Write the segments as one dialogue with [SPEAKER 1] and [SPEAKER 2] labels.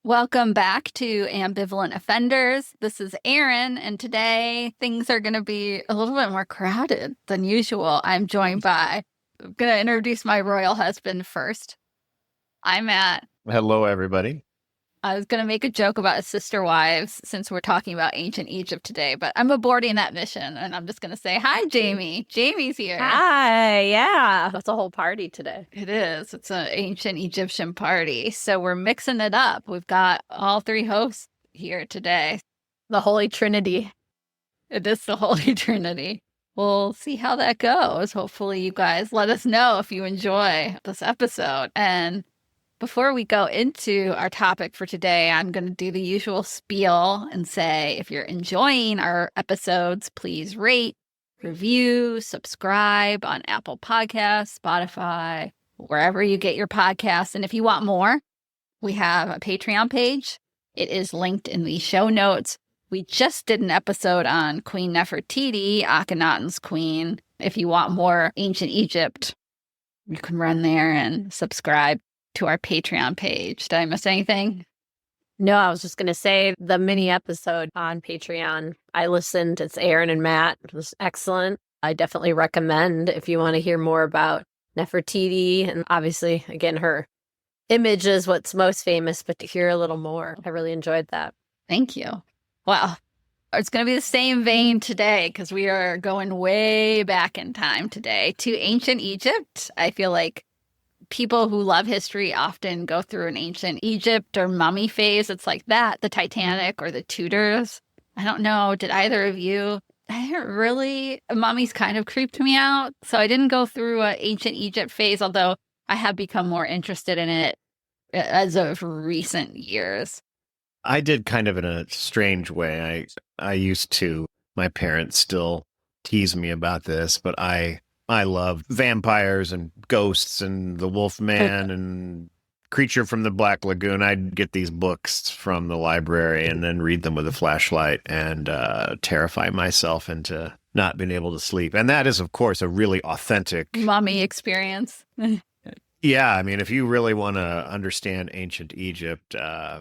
[SPEAKER 1] Welcome back to Ambivalent Offenders. This is Erin, and today things are going to be a little bit more crowded than usual. I'm going to introduce my royal husband first. I'm Matt.
[SPEAKER 2] Hello, everybody.
[SPEAKER 1] I was going to make a joke about his sister wives since we're talking about ancient Egypt today, but I'm aborting that mission, and I'm just going to say, hi, Jamie. Jamie's here.
[SPEAKER 3] Hi, yeah. That's a whole party today.
[SPEAKER 1] It is. It's an ancient Egyptian party. So we're mixing it up. We've got all three hosts here today.
[SPEAKER 3] The Holy Trinity.
[SPEAKER 1] It is the Holy Trinity. We'll see how that goes. Hopefully you guys let us know if you enjoy this episode. And before we go into our topic for today, I'm going to do the usual spiel and say, if you're enjoying our episodes, please rate, review, subscribe on Apple Podcasts, Spotify, wherever you get your podcasts. And if you want more, we have a Patreon page. It is linked in the show notes. We just did an episode on Queen Nefertiti, Akhenaten's queen. If you want more ancient Egypt, you can run there and subscribe to our Patreon page. Did I miss anything?
[SPEAKER 3] No, I was just going to say the mini episode on Patreon. I listened. It's Erin and Matt. It was excellent. I definitely recommend if you want to hear more about Nefertiti. And obviously, again, her image is what's most famous, but to hear a little more, I really enjoyed that.
[SPEAKER 1] Thank you. Well, it's going to be the same vein today because we are going way back in time today to ancient Egypt. I feel like people who love history often go through an ancient Egypt or mummy phase. It's like that, the Titanic or the Tudors. I don't know. Did either of you? I didn't really. Mummies kind of creeped me out. So I didn't go through an ancient Egypt phase, although I have become more interested in it as of recent years.
[SPEAKER 2] I did kind of in a strange way. I used to. My parents still tease me about this, but I love vampires and ghosts and the Wolf Man and Creature from the Black Lagoon. I'd get these books from the library and then read them with a flashlight and terrify myself into not being able to sleep. And that is, of course, a really authentic
[SPEAKER 1] mummy experience.
[SPEAKER 2] Yeah, I mean, if you really want to understand ancient Egypt,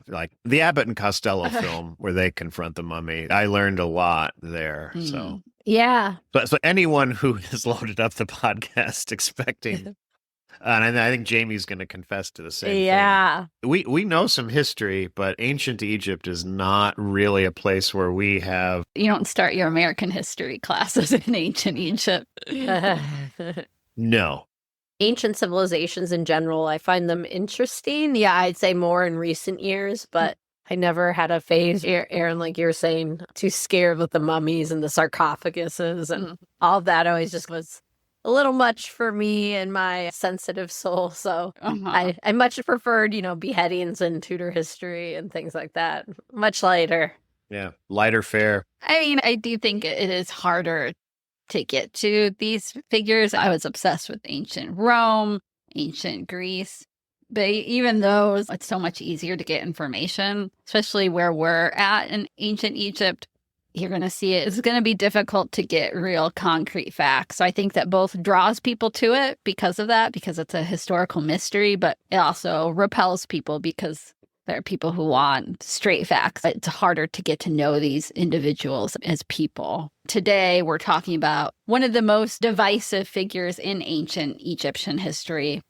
[SPEAKER 2] like the Abbott and Costello film where they confront the mummy, I learned a lot there. So
[SPEAKER 3] yeah.
[SPEAKER 2] So anyone who has loaded up the podcast expecting, and I think Jamie's going to confess to the same thing. We know some history, but ancient Egypt is not really a place where we have.
[SPEAKER 1] You don't start your American history classes in ancient Egypt.
[SPEAKER 2] No.
[SPEAKER 3] Ancient civilizations in general, I find them interesting. Yeah, I'd say more in recent years, but I never had a phase, Erin, like you're saying, too scared with the mummies and the sarcophaguses and all of that always just was a little much for me and my sensitive soul. So I much preferred, beheadings and Tudor history and things like that. Much lighter.
[SPEAKER 2] Yeah, lighter fare.
[SPEAKER 1] I mean, I do think it is harder to get to these figures. I was obsessed with ancient Rome, ancient Greece, but even those, it's so much easier to get information, especially where we're at in ancient Egypt. You're going to see it's going to be difficult to get real concrete facts. So I think that both draws people to it because of that, because it's a historical mystery, but it also repels people because there are people who want straight facts. It's harder to get to know these individuals as people. Today, we're talking about one of the most divisive figures in ancient Egyptian history,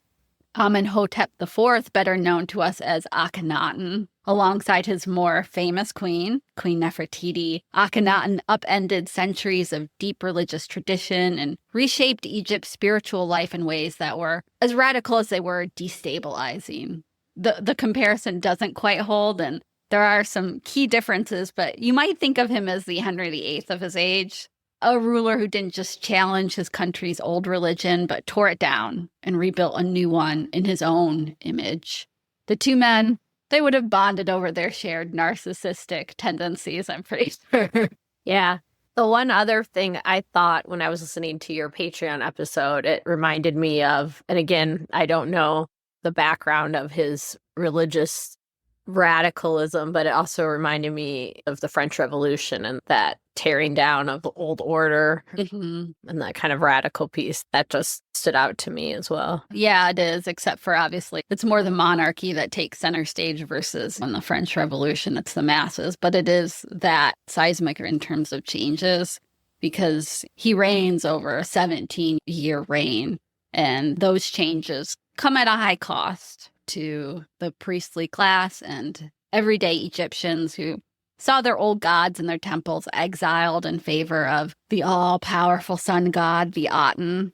[SPEAKER 1] Amenhotep IV, better known to us as Akhenaten. Alongside his more famous queen, Queen Nefertiti, Akhenaten upended centuries of deep religious tradition and reshaped Egypt's spiritual life in ways that were as radical as they were destabilizing. The comparison doesn't quite hold, and there are some key differences, but you might think of him as the Henry VIII of his age, a ruler who didn't just challenge his country's old religion, but tore it down and rebuilt a new one in his own image. The two men, they would have bonded over their shared narcissistic tendencies, I'm pretty sure.
[SPEAKER 3] Yeah. The one other thing I thought when I was listening to your Patreon episode, it reminded me of, and again, I don't know the background of his religious radicalism, but it also reminded me of the French Revolution and that tearing down of the old order
[SPEAKER 1] Mhm.
[SPEAKER 3] and that kind of radical piece that just stood out to me as well.
[SPEAKER 1] Yeah, it is, except for obviously it's more the monarchy that takes center stage versus in the French Revolution, it's the masses. But it is that seismic in terms of changes because he reigns over a 17-year reign. And those changes come at a high cost to the priestly class and everyday Egyptians who saw their old gods and their temples exiled in favor of the all-powerful sun god, the Aten.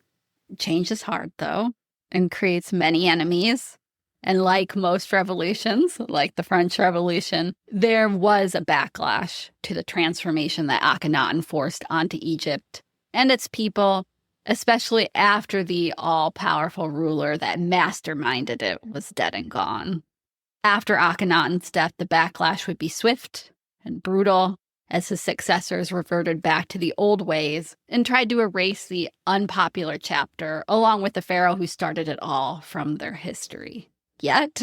[SPEAKER 1] Change is hard, though, and creates many enemies. And like most revolutions, like the French Revolution, there was a backlash to the transformation that Akhenaten forced onto Egypt and its people, especially after the all-powerful ruler that masterminded it was dead and gone. After Akhenaten's death, the backlash would be swift and brutal as his successors reverted back to the old ways and tried to erase the unpopular chapter along with the pharaoh who started it all from their history. Yet,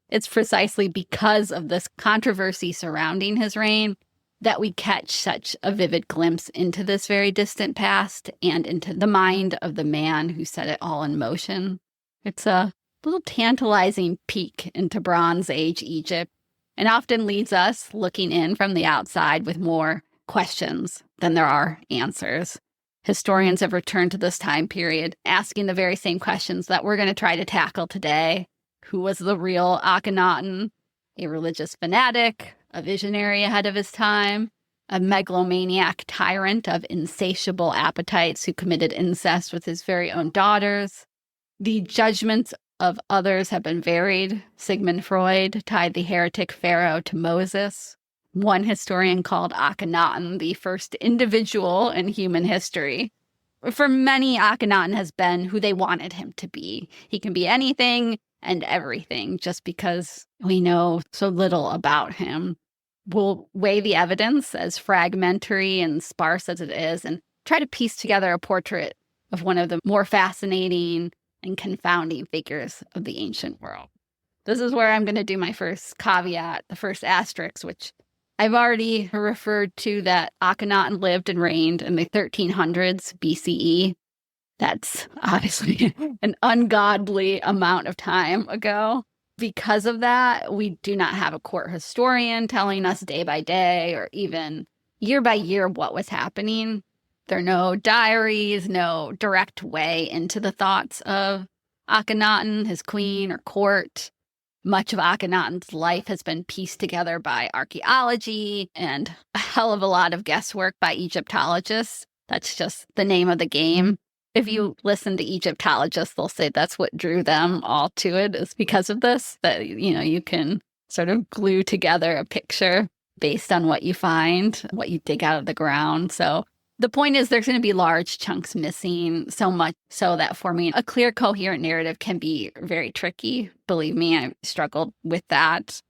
[SPEAKER 1] it's precisely because of this controversy surrounding his reign that we catch such a vivid glimpse into this very distant past and into the mind of the man who set it all in motion. It's a little tantalizing peek into Bronze Age Egypt and often leads us looking in from the outside with more questions than there are answers. Historians have returned to this time period asking the very same questions that we're going to try to tackle today. Who was the real Akhenaten? A religious fanatic, a visionary ahead of his time, a megalomaniac tyrant of insatiable appetites who committed incest with his very own daughters. The judgments of others have been varied. Sigmund Freud tied the heretic Pharaoh to Moses. One historian called Akhenaten the first individual in human history. For many, Akhenaten has been who they wanted him to be. He can be anything and everything just because we know so little about him. We'll weigh the evidence as fragmentary and sparse as it is and try to piece together a portrait of one of the more fascinating and confounding figures of the ancient world. This is where I'm going to do my first caveat, the first asterisk, which I've already referred to, that Akhenaten lived and reigned in the 1300s BCE. That's obviously an ungodly amount of time ago. Because of that, we do not have a court historian telling us day by day or even year by year what was happening. There are no diaries, no direct way into the thoughts of Akhenaten, his queen, or court. Much of Akhenaten's life has been pieced together by archaeology and a hell of a lot of guesswork by Egyptologists. That's just the name of the game. If you listen to Egyptologists, they'll say that's what drew them all to it, is because of this, that, you can sort of glue together a picture based on what you find, what you dig out of the ground. So the point is there's going to be large chunks missing, so much so that forming a clear, coherent narrative can be very tricky. Believe me, I struggled with that.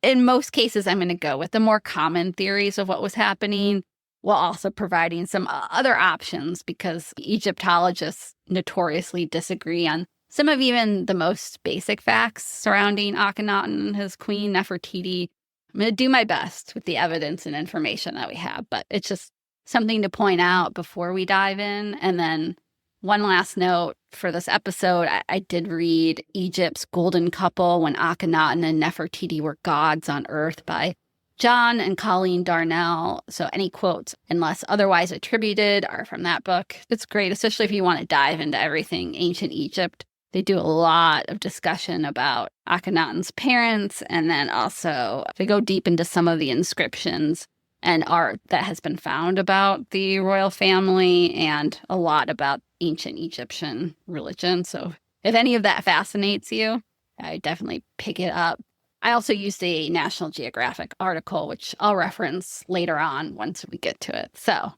[SPEAKER 1] In most cases, I'm going to go with the more common theories of what was happening, while also providing some other options, because Egyptologists notoriously disagree on some of even the most basic facts surrounding Akhenaten and his queen, Nefertiti. I'm going to do my best with the evidence and information that we have, but it's just something to point out before we dive in. And then one last note for this episode, I did read Egypt's Golden Couple, When Akhenaten and Nefertiti Were Gods on Earth by John and Colleen Darnell. So any quotes, unless otherwise attributed, are from that book. It's great, especially if you want to dive into everything ancient Egypt. They do a lot of discussion about Akhenaten's parents, and then also they go deep into some of the inscriptions and art that has been found about the royal family and a lot about ancient Egyptian religion. So if any of that fascinates you, I definitely pick it up. I also used a National Geographic article, which I'll reference later on once we get to it. So,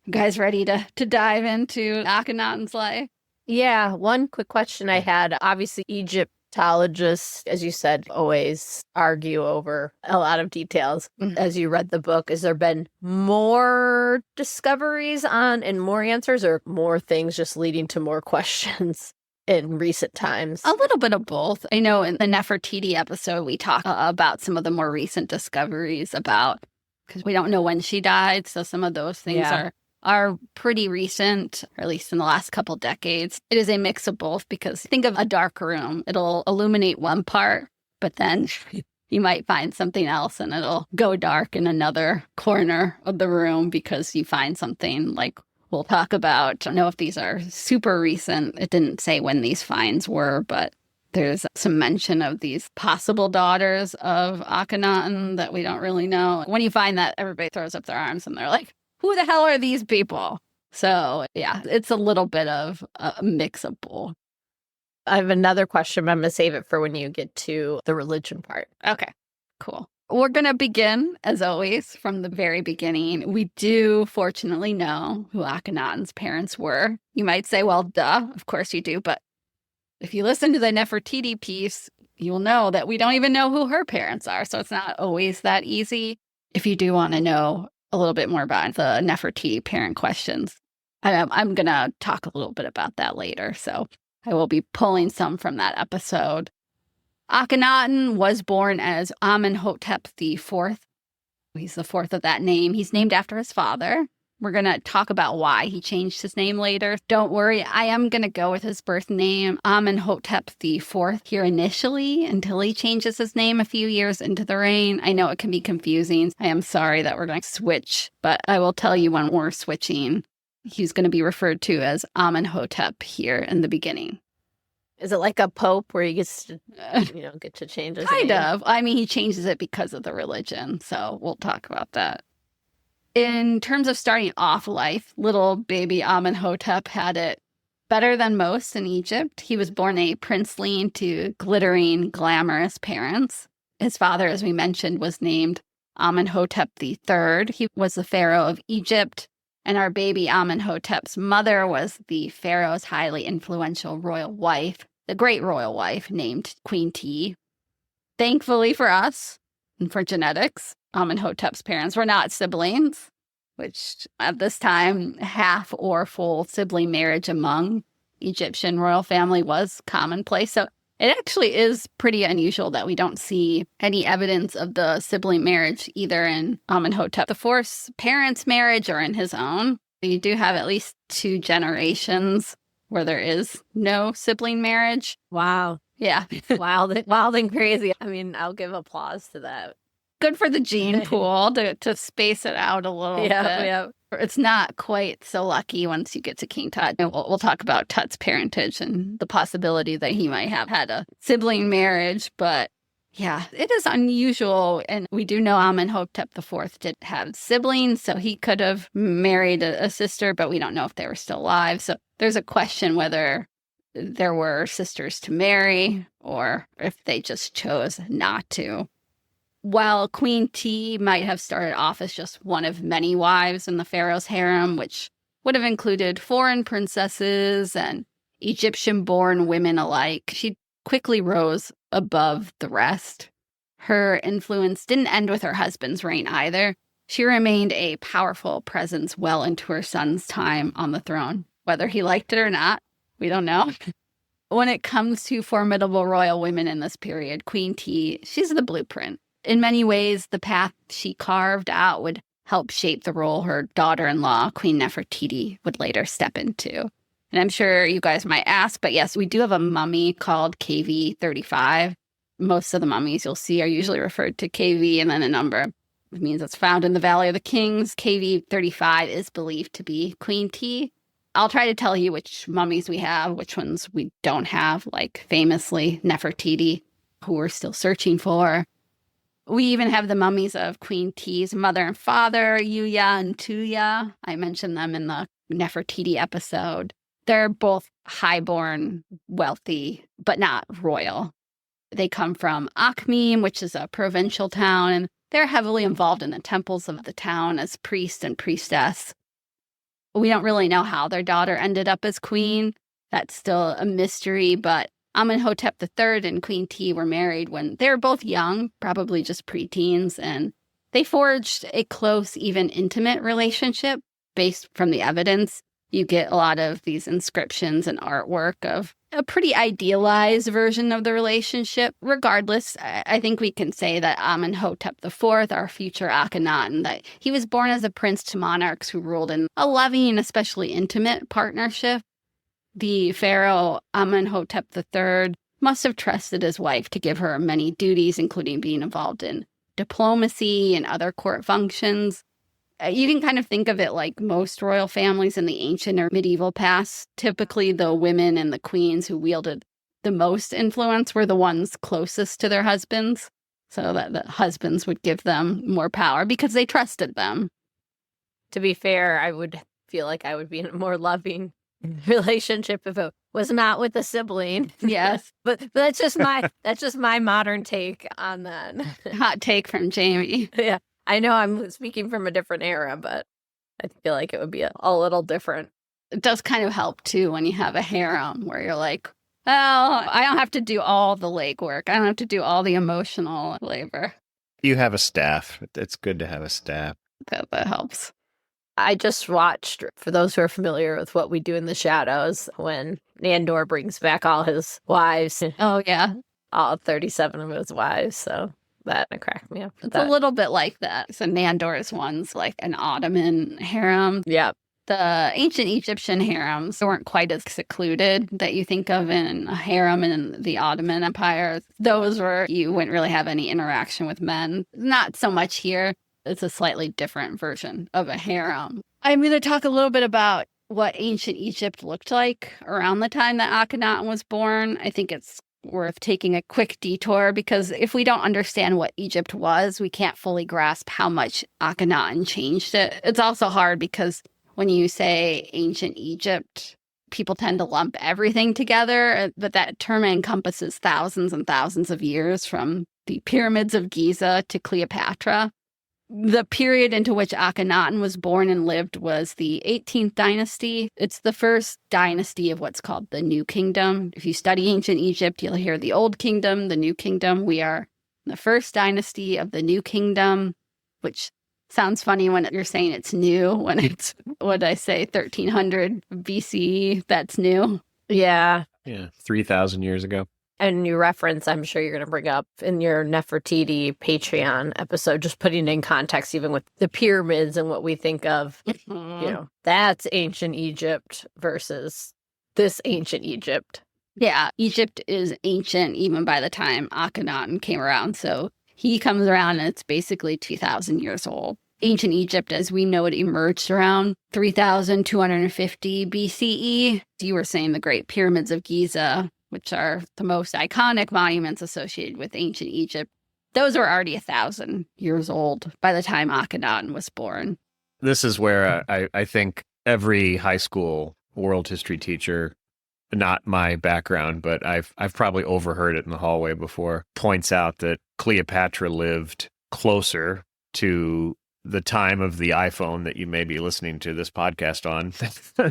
[SPEAKER 1] you guys ready to dive into Akhenaten's life?
[SPEAKER 3] Yeah, one quick question I had. Obviously, Egyptologists, as you said, always argue over a lot of details. As you read the book, has there been more discoveries on and more answers, or more things just leading to more questions in recent times?
[SPEAKER 1] A little bit of both. I know in the Nefertiti episode, we talk about some of the more recent discoveries about because we don't know when she died. So some of those things are pretty recent, or at least in the last couple decades. It is a mix of both, because think of a dark room. It'll illuminate one part, but then you might find something else and it'll go dark in another corner of the room because you find something like we'll talk about. I don't know if these are super recent. It didn't say when these finds were, but there's some mention of these possible daughters of Akhenaten that we don't really know. When you find that, everybody throws up their arms and they're like, who the hell are these people? So yeah, it's a little bit of a mix of both.
[SPEAKER 3] I have another question, but I'm going to save it for when you get to the religion part.
[SPEAKER 1] Okay, cool. We're going to begin, as always, from the very beginning. We do, fortunately, know who Akhenaten's parents were. You might say, well, duh, of course you do. But if you listen to the Nefertiti piece, you'll know that we don't even know who her parents are. So it's not always that easy. If you do want to know a little bit more about the Nefertiti parent questions, I'm going to talk a little bit about that later. So I will be pulling some from that episode. Akhenaten was born as Amenhotep IV. He's the fourth of that name. He's named after his father. We're going to talk about why he changed his name later. Don't worry, I am going to go with his birth name, Amenhotep IV, here initially until he changes his name a few years into the reign. I know it can be confusing. I am sorry that we're going to switch, but I will tell you when we're switching. He's going to be referred to as Amenhotep here in the beginning.
[SPEAKER 3] Is it like a pope where he gets to, get to change his
[SPEAKER 1] Kind
[SPEAKER 3] name?
[SPEAKER 1] of. I mean, he changes it because of the religion, so we'll talk about that. In terms of starting off life, little baby Amenhotep had it better than most in Egypt. He was born a princely to glittering, glamorous parents. His father, as we mentioned, was named Amenhotep III. He was the pharaoh of Egypt. And our baby Amenhotep's mother was the pharaoh's highly influential royal wife, the great royal wife named Queen T. Thankfully for us, and for genetics, Amenhotep's parents were not siblings, which at this time, half or full sibling marriage among Egyptian royal family was commonplace. So it actually is pretty unusual that we don't see any evidence of the sibling marriage either in Amenhotep IV's parents' marriage or in his own. You do have at least 2 generations where there is no sibling marriage.
[SPEAKER 3] Wow.
[SPEAKER 1] Yeah.
[SPEAKER 3] Wild and crazy. I mean, I'll give applause to that.
[SPEAKER 1] Good for the gene pool to space it out a little bit.
[SPEAKER 3] Yeah.
[SPEAKER 1] It's not quite so lucky once you get to King Tut. And we'll talk about Tut's parentage and the possibility that he might have had a sibling marriage. But yeah, it is unusual. And we do know Amenhotep IV did have siblings, so he could have married a sister, but we don't know if they were still alive. So there's a question whether there were sisters to marry or if they just chose not to. While Queen T might have started off as just one of many wives in the pharaoh's harem, which would have included foreign princesses and Egyptian-born women alike, she quickly rose above the rest. Her influence didn't end with her husband's reign either. She remained a powerful presence well into her son's time on the throne. Whether he liked it or not, we don't know. When it comes to formidable royal women in this period, Queen T, she's the blueprint. In many ways, the path she carved out would help shape the role her daughter-in-law, Queen Nefertiti, would later step into. And I'm sure you guys might ask, but yes, we do have a mummy called KV35. Most of the mummies you'll see are usually referred to KV and then a number. It means it's found in the Valley of the Kings. KV35 is believed to be Queen T. I'll try to tell you which mummies we have, which ones we don't have, like famously Nefertiti, who we're still searching for. We even have the mummies of Queen T's mother and father, Yuya and Tuya. I mentioned them in the Nefertiti episode. They're both highborn, wealthy, but not royal. They come from Akhmim, which is a provincial town, and they're heavily involved in the temples of the town as priest and priestess. We don't really know how their daughter ended up as queen. That's still a mystery, but Amenhotep III and Queen T were married when they were both young, probably just preteens, and they forged a close, even intimate relationship based from the evidence. you get a lot of these inscriptions and artwork of a pretty idealized version of the relationship. Regardless, I think we can say that Amenhotep IV, our future Akhenaten, that he was born as a prince to monarchs who ruled in a loving, especially intimate partnership. The pharaoh Amenhotep III must have trusted his wife to give her many duties, including being involved in diplomacy and other court functions. You can kind of think of it like most royal families in the ancient or medieval past. Typically, the women and the queens who wielded the most influence were the ones closest to their husbands, so that the husbands would give them more power because they trusted them.
[SPEAKER 3] To be fair, I would feel like I would be in a more loving relationship if it was not with a sibling.
[SPEAKER 1] Yes.
[SPEAKER 3] but that's just my modern take on that.
[SPEAKER 1] Hot take from Jamie.
[SPEAKER 3] Yeah. I know I'm speaking from a different era, but I feel like it would be a little different.
[SPEAKER 1] It does kind of help, too, when you have a harem where you're like, well, I don't have to do all the legwork. I don't have to do all the emotional labor.
[SPEAKER 2] You have a staff. It's good to have a staff.
[SPEAKER 1] That helps.
[SPEAKER 3] I just watched, for those who are familiar with What We Do in the Shadows, when Nandor brings back all his wives.
[SPEAKER 1] Oh, yeah.
[SPEAKER 3] All 37 of his wives, so... that cracked me up.
[SPEAKER 1] It's a little bit like that. So Nandor's one's like an Ottoman harem.
[SPEAKER 3] Yeah.
[SPEAKER 1] The ancient Egyptian harems weren't quite as secluded that you think of in a harem in the Ottoman Empire. Those were, you wouldn't really have any interaction with men. Not so much here. It's a slightly different version of a harem. I'm going to talk a little bit about what ancient Egypt looked like around the time that Akhenaten was born. I think it's worth taking a quick detour because if we don't understand what Egypt was, we can't fully grasp how much Akhenaten changed it. It's also hard because when you say ancient Egypt, people tend to lump everything together, but that term encompasses thousands and thousands of years from the pyramids of Giza to Cleopatra. The period into which Akhenaten was born and lived was the 18th dynasty. It's the first dynasty of what's called the New Kingdom. If you study ancient Egypt, you'll hear the Old Kingdom, the New Kingdom. We are in the first dynasty of the New Kingdom, which sounds funny when you're saying it's new, when it's, what did I say, 1300 BCE, that's new.
[SPEAKER 3] Yeah.
[SPEAKER 2] Yeah, 3,000 years ago.
[SPEAKER 3] And you reference, I'm sure you're going to bring up in your Nefertiti Patreon episode, just putting it in context, even with the pyramids and what we think of, that's ancient Egypt versus this ancient Egypt.
[SPEAKER 1] Yeah, Egypt is ancient even by the time Akhenaten came around. So he comes around and it's basically 2,000 years old. Ancient Egypt, as we know it, emerged around 3,250 BCE. You were saying the Great Pyramids of Giza, which are the most iconic monuments associated with ancient Egypt. Those were already 1,000 years old by the time Akhenaten was born.
[SPEAKER 2] This is where I think every high school world history teacher, not my background, but I've probably overheard it in the hallway before, points out that Cleopatra lived closer to the time of the iPhone that you may be listening to this podcast on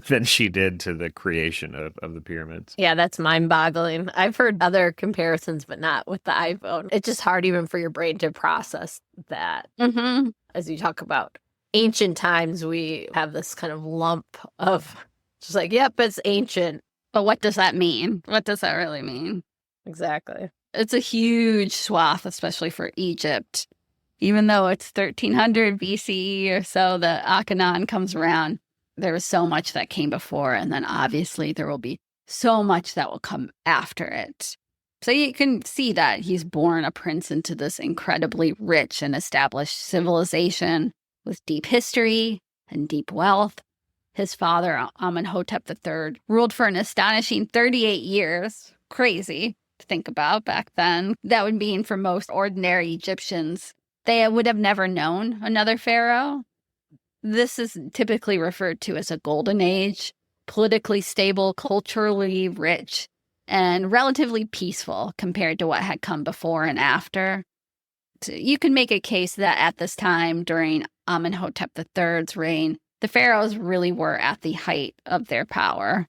[SPEAKER 2] than she did to the creation of the pyramids.
[SPEAKER 3] Yeah, that's mind-boggling. I've heard other comparisons, but not with the iPhone. It's just hard even for your brain to process that.
[SPEAKER 1] Mm-hmm.
[SPEAKER 3] As you talk about ancient times, we have this kind of lump of just like, yep, it's ancient.
[SPEAKER 1] But what does that mean? What does that really mean?
[SPEAKER 3] Exactly.
[SPEAKER 1] It's a huge swath, especially for Egypt. Even though it's 1300 BCE or so that Akhenaten comes around, there was so much that came before, and then obviously there will be so much that will come after it. So you can see that he's born a prince into this incredibly rich and established civilization with deep history and deep wealth. His father, Amenhotep III, ruled for an astonishing 38 years. Crazy to think about back then. That would mean for most ordinary Egyptians, they would have never known another pharaoh. This is typically referred to as a golden age, politically stable, culturally rich, and relatively peaceful compared to what had come before and after. So you can make a case that at this time, during Amenhotep III's reign, the pharaohs really were at the height of their power.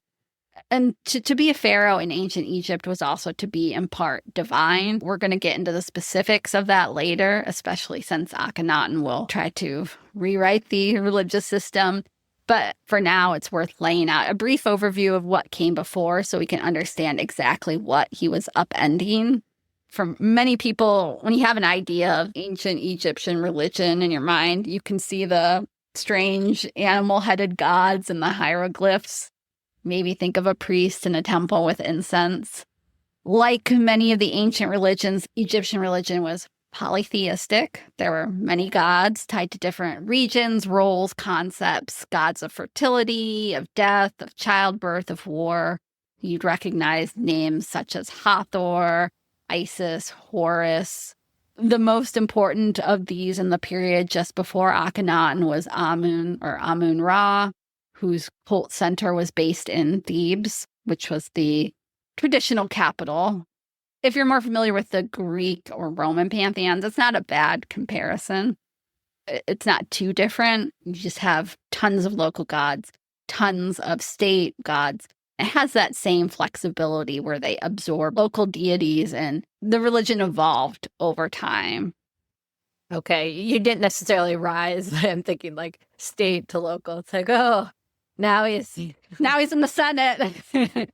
[SPEAKER 1] And to be a pharaoh in ancient Egypt was also to be in part divine. We're going to get into the specifics of that later, especially since Akhenaten will try to rewrite the religious system. But for now, it's worth laying out a brief overview of what came before so we can understand exactly what he was upending. For many people, when you have an idea of ancient Egyptian religion in your mind, you can see the strange animal-headed gods and the hieroglyphs. Maybe think of a priest in a temple with incense. Like many of the ancient religions, Egyptian religion was polytheistic. There were many gods tied to different regions, roles, concepts, gods of fertility, of death, of childbirth, of war. You'd recognize names such as Hathor, Isis, Horus. The most important of these in the period just before Akhenaten was Amun or Amun-Ra, whose cult center was based in Thebes, which was the traditional capital. If you're more familiar with the Greek or Roman pantheons, it's not a bad comparison. It's not too different. You just have tons of local gods, tons of state gods. It has that same flexibility where they absorb local deities, and the religion evolved over time.
[SPEAKER 3] Okay, you didn't necessarily rise. I'm thinking like state to local. It's like, oh, now he's in the Senate.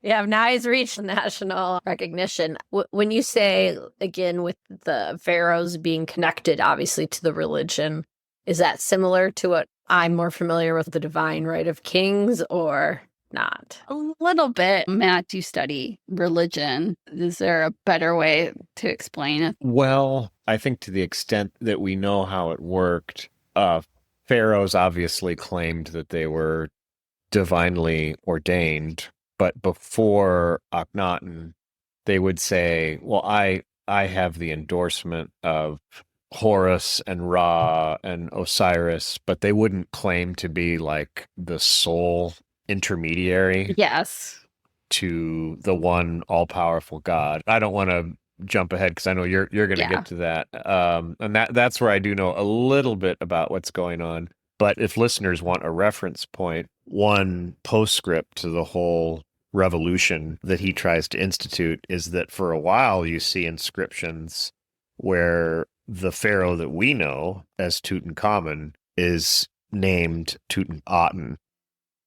[SPEAKER 3] Yeah, now he's reached national recognition. When you say, again, with the pharaohs being connected, obviously, to the religion, is that similar to what I'm more familiar with, the divine right of kings, or not?
[SPEAKER 1] A little bit. Matt, you study religion. Is there a better way to explain it?
[SPEAKER 2] Well, I think to the extent that we know how it worked, pharaohs obviously claimed that they were divinely ordained, but before Akhenaten, they would say, well, I have the endorsement of Horus and Ra and Osiris, but they wouldn't claim to be like the sole intermediary
[SPEAKER 1] Yes.
[SPEAKER 2] to the one all-powerful God. I don't want to jump ahead because I know you're going to get to that. And that's where I do know a little bit about what's going on. But if listeners want a reference point, one postscript to the whole revolution that he tries to institute is that for a while you see inscriptions where the pharaoh that we know as Tutankhamun is named Tutankhaten.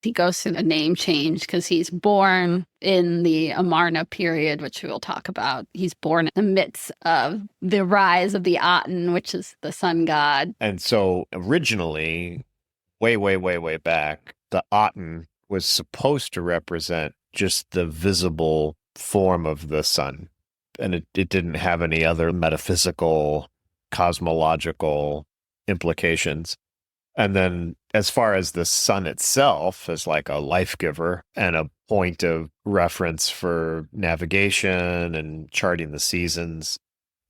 [SPEAKER 1] He goes through a name change because he's born in the Amarna period, which we will talk about. He's born in the midst of the rise of the Aten, which is the sun god.
[SPEAKER 2] And so originally, way back, the Aten was supposed to represent just the visible form of the sun. And it didn't have any other metaphysical, cosmological implications. And then as far as the sun itself as like a life giver and a point of reference for navigation and charting the seasons,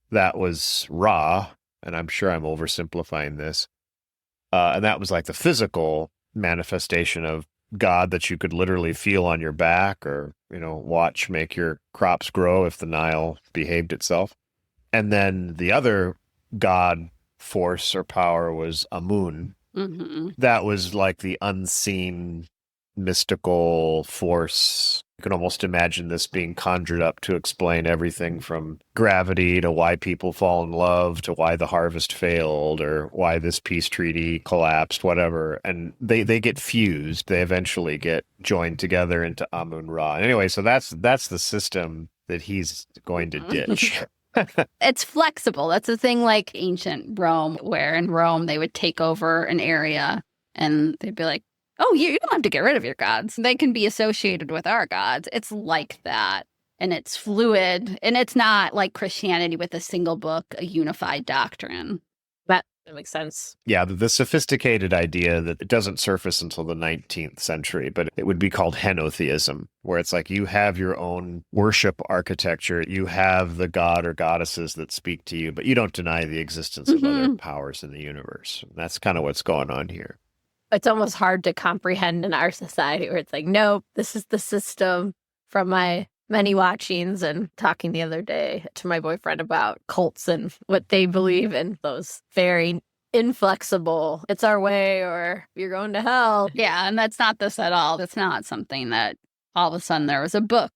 [SPEAKER 2] that was Ra. And I'm sure I'm oversimplifying this. And that was like the physical manifestation of God that you could literally feel on your back or, watch make your crops grow if the Nile behaved itself. And then the other God force or power was Amun.
[SPEAKER 1] Mm-hmm.
[SPEAKER 2] That was like the unseen mystical force. You can almost imagine this being conjured up to explain everything from gravity to why people fall in love to why the harvest failed or why this peace treaty collapsed, whatever. And they get fused. They eventually get joined together into Amun-Ra. Anyway, so that's the system that he's going to ditch.
[SPEAKER 1] It's flexible. That's the thing like ancient Rome, where in Rome they would take over an area and they'd be like, oh, you don't have to get rid of your gods. They can be associated with our gods. It's like that. And it's fluid. And it's not like Christianity with a single book, a unified doctrine.
[SPEAKER 3] That makes sense.
[SPEAKER 2] Yeah, the sophisticated idea that it doesn't surface until the 19th century, but it would be called henotheism, where it's like you have your own worship architecture, you have the god or goddesses that speak to you, but you don't deny the existence of other powers in the universe. And that's kind of what's going on here.
[SPEAKER 3] It's almost hard to comprehend in our society where it's like, nope, this is the system from my many watchings and talking the other day to my boyfriend about cults and what they believe in, those very inflexible, it's our way or you're going to hell.
[SPEAKER 1] Yeah, and that's not this at all. It's not something that all of a sudden there was a book.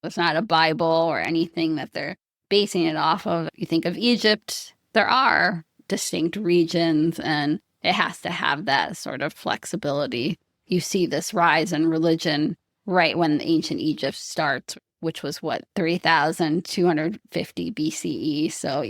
[SPEAKER 1] It's not a Bible or anything that they're basing it off of. You think of Egypt, there are distinct regions and it has to have that sort of flexibility. you see this rise in religion right when ancient Egypt starts, which was 3,250 BCE. So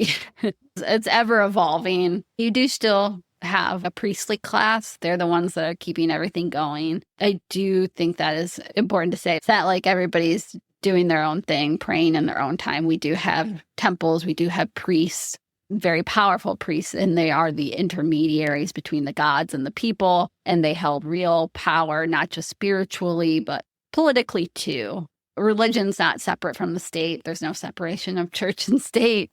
[SPEAKER 1] it's ever evolving. You do still have a priestly class. They're the ones that are keeping everything going. I do think that is important to say. It's not like everybody's doing their own thing, praying in their own time. We do have temples, we do have priests, very powerful priests, and they are the intermediaries between the gods and the people, and they held real power, not just spiritually, but politically too. Religion's not separate from the state. There's no separation of church and state.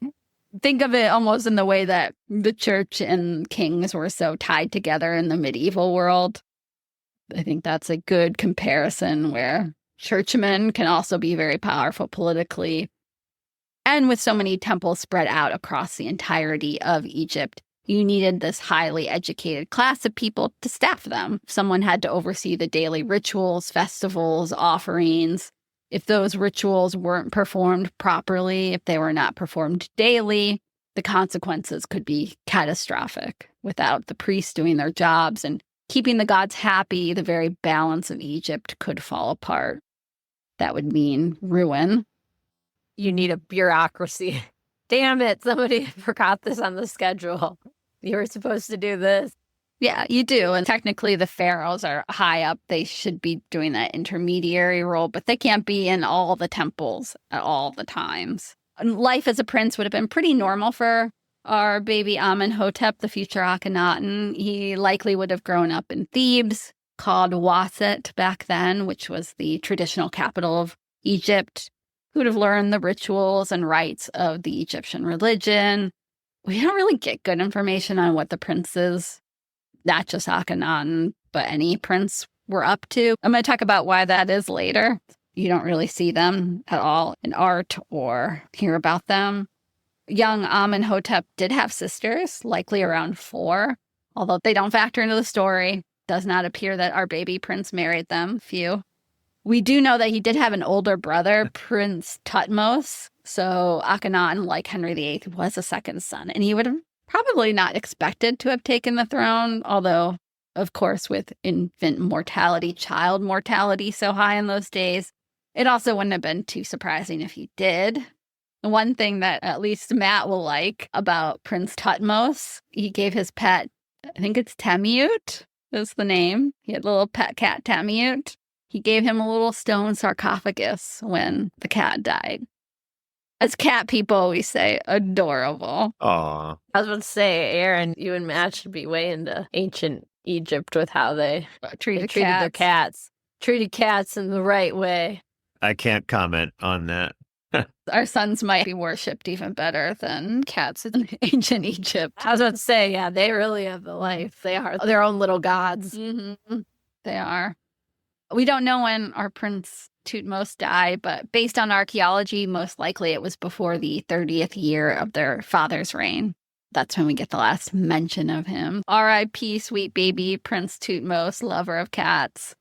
[SPEAKER 1] Think of it almost in the way that the church and kings were so tied together in the medieval world. I think that's a good comparison where churchmen can also be very powerful politically. And with so many temples spread out across the entirety of Egypt, you needed this highly educated class of people to staff them. Someone had to oversee the daily rituals, festivals, offerings. If those rituals weren't performed properly, if they were not performed daily, the consequences could be catastrophic. Without the priests doing their jobs and keeping the gods happy, the very balance of Egypt could fall apart. That would mean ruin.
[SPEAKER 3] You need a bureaucracy. Damn it, somebody forgot this on the schedule. You were supposed to do this.
[SPEAKER 1] Yeah, you do. And technically the pharaohs are high up. They should be doing that intermediary role, but they can't be in all the temples at all the times. And life as a prince would have been pretty normal for our baby Amenhotep, the future Akhenaten. He likely would have grown up in Thebes, called Waset back then, which was the traditional capital of Egypt. Who would have learned the rituals and rites of the Egyptian religion. We don't really get good information on what the princes, not just Akhenaten, but any prince were up to. I'm going to talk about why that is later. You don't really see them at all in art or hear about them. Young Amenhotep did have sisters, likely around 4, although they don't factor into the story. Does not appear that our baby prince married them, few. We do know that he did have an older brother, Prince Thutmose. So Akhenaten, like Henry VIII, was a second son. And he would have probably not expected to have taken the throne, although, of course, with infant mortality, child mortality so high in those days, it also wouldn't have been too surprising if he did. One thing that at least Matt will like about Prince Thutmose, he gave his pet, I think it's Tamiut is the name. He had a little pet cat, Tamiut. He gave him a little stone sarcophagus when the cat died. As cat people, we say adorable.
[SPEAKER 2] Aw.
[SPEAKER 3] I was about to say, Erin, you and Matt should be way into ancient Egypt with how they treated their cats. Treated cats in the right way.
[SPEAKER 2] I can't comment on that.
[SPEAKER 1] Our sons might be worshipped even better than cats in ancient Egypt.
[SPEAKER 3] I was about to say, yeah, they really have the life. They are their own little gods.
[SPEAKER 1] Mm-hmm. They are. We don't know when our Prince Thutmose died, but based on archaeology, most likely it was before the 30th year of their father's reign. That's when we get the last mention of him. R.I.P. sweet baby Prince Thutmose, lover of cats.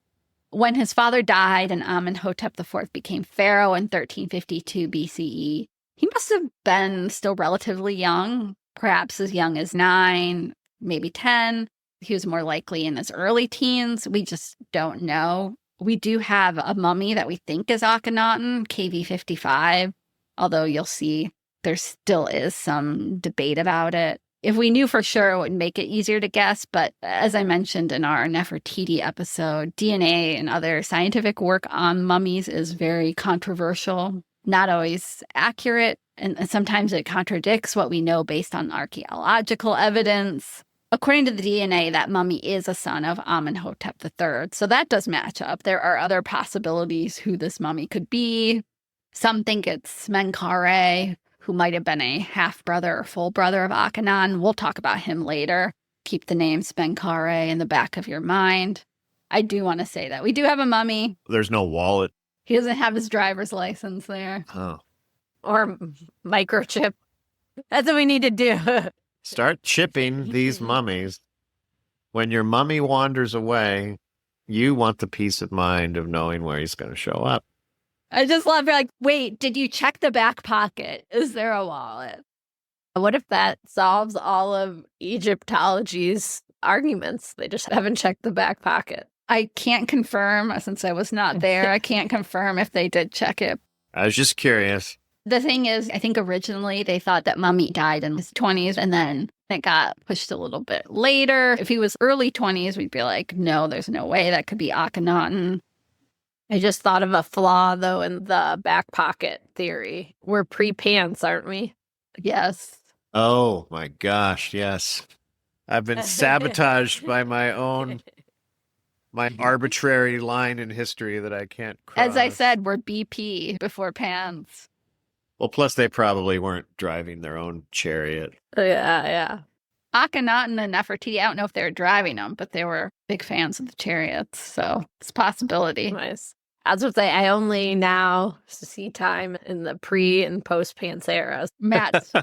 [SPEAKER 1] When his father died and Amenhotep IV became pharaoh in 1352 BCE, he must have been still relatively young, perhaps as young as 9, maybe 10. He was more likely in his early teens. We just don't know. We do have a mummy that we think is Akhenaten, KV55, although you'll see there still is some debate about it. If we knew for sure, it would make it easier to guess. But as I mentioned in our Nefertiti episode, DNA and other scientific work on mummies is very controversial, not always accurate, and sometimes it contradicts what we know based on archaeological evidence. According to the DNA, that mummy is a son of Amenhotep III, so that does match up. There are other possibilities who this mummy could be. Some think it's Menkaure, who might have been a half-brother or full brother of Akhenaten. We'll talk about him later. Keep the name Menkaure in the back of your mind. I do want to say that. We do have a mummy.
[SPEAKER 2] There's no wallet.
[SPEAKER 1] He doesn't have his driver's license there.
[SPEAKER 2] Oh.
[SPEAKER 3] Or microchip. That's what we need to do.
[SPEAKER 2] Start chipping these mummies. When your mummy wanders away, you want the peace of mind of knowing where he's going to show up.
[SPEAKER 1] I just love it. Like, wait, did you check the back pocket? Is there a wallet?
[SPEAKER 3] What if that solves all of Egyptology's arguments? They just haven't checked the back pocket.
[SPEAKER 1] I can't confirm, since I was not there, I can't confirm if they did check it.
[SPEAKER 2] I was just curious.
[SPEAKER 1] The thing is, I think originally they thought that Mummy died in his 20s, and then it got pushed a little bit later. If he was early 20s, we'd be like, no, there's no way that could be Akhenaten.
[SPEAKER 3] I just thought of a flaw, though, in the back pocket theory. We're pre-pants, aren't we?
[SPEAKER 1] Yes.
[SPEAKER 2] Oh my gosh, yes. I've been sabotaged by my arbitrary line in history that I can't cross.
[SPEAKER 1] As I said, we're BP before pants.
[SPEAKER 2] Well, plus they probably weren't driving their own chariot.
[SPEAKER 3] Yeah.
[SPEAKER 1] Akhenaten and Nefertiti, I don't know if they were driving them, but they were big fans of the chariots, so it's a possibility.
[SPEAKER 3] Nice. I was going to say, I only now see time in the pre and post pants eras.
[SPEAKER 1] Matt's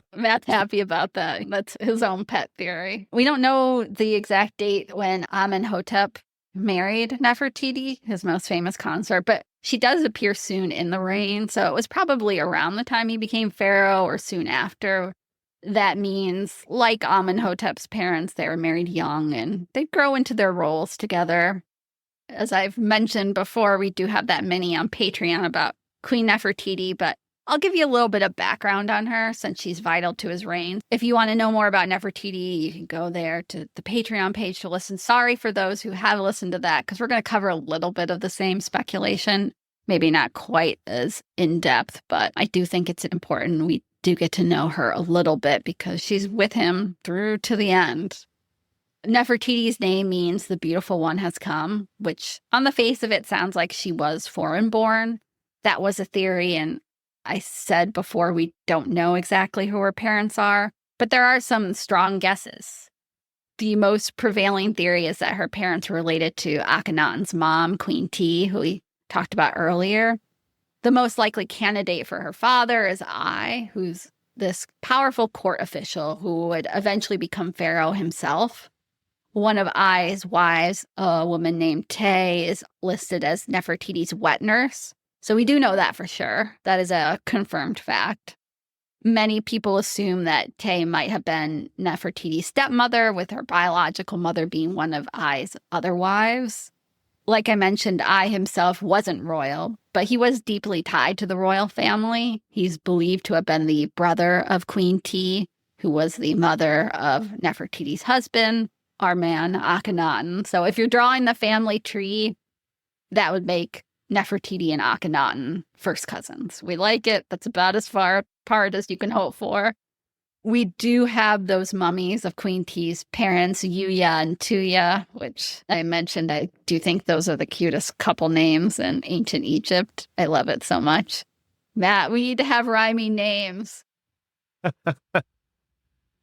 [SPEAKER 1] happy about that. That's his own pet theory. We don't know the exact date when Amenhotep married Nefertiti, his most famous consort, but she does appear soon in the reign, so it was probably around the time he became pharaoh or soon after. That means, like Amenhotep's parents, they were married young and they'd grow into their roles together. As I've mentioned before, we do have that mini on Patreon about Queen Nefertiti, but I'll give you a little bit of background on her since she's vital to his reign. If you want to know more about Nefertiti, you can go there to the Patreon page to listen. Sorry for those who have listened to that, because we're going to cover a little bit of the same speculation. Maybe not quite as in-depth, but I do think it's important we do get to know her a little bit because she's with him through to the end. Nefertiti's name means the beautiful one has come, which on the face of it sounds like she was foreign-born. That was a theory, and I said before we don't know exactly who her parents are, but there are some strong guesses. The most prevailing theory is that her parents were related to Akhenaten's mom, Queen T, who we talked about earlier. The most likely candidate for her father is Ai, who's this powerful court official who would eventually become pharaoh himself. One of Ai's wives, a woman named Tay, is listed as Nefertiti's wet nurse. So we do know that for sure. That is a confirmed fact. Many people assume that Tay might have been Nefertiti's stepmother, with her biological mother being one of Ai's other wives. Like I mentioned, Ai himself wasn't royal, but he was deeply tied to the royal family. He's believed to have been the brother of Queen T, who was the mother of Nefertiti's husband, our man Akhenaten. So if you're drawing the family tree, that would make Nefertiti and Akhenaten first cousins. We like it. That's about as far apart as you can hope for. We do have those mummies of Queen T's parents, Yuya and Tuya, which I mentioned. I do think those are the cutest couple names in ancient Egypt. I love it so much. Matt, we need to have rhyming names.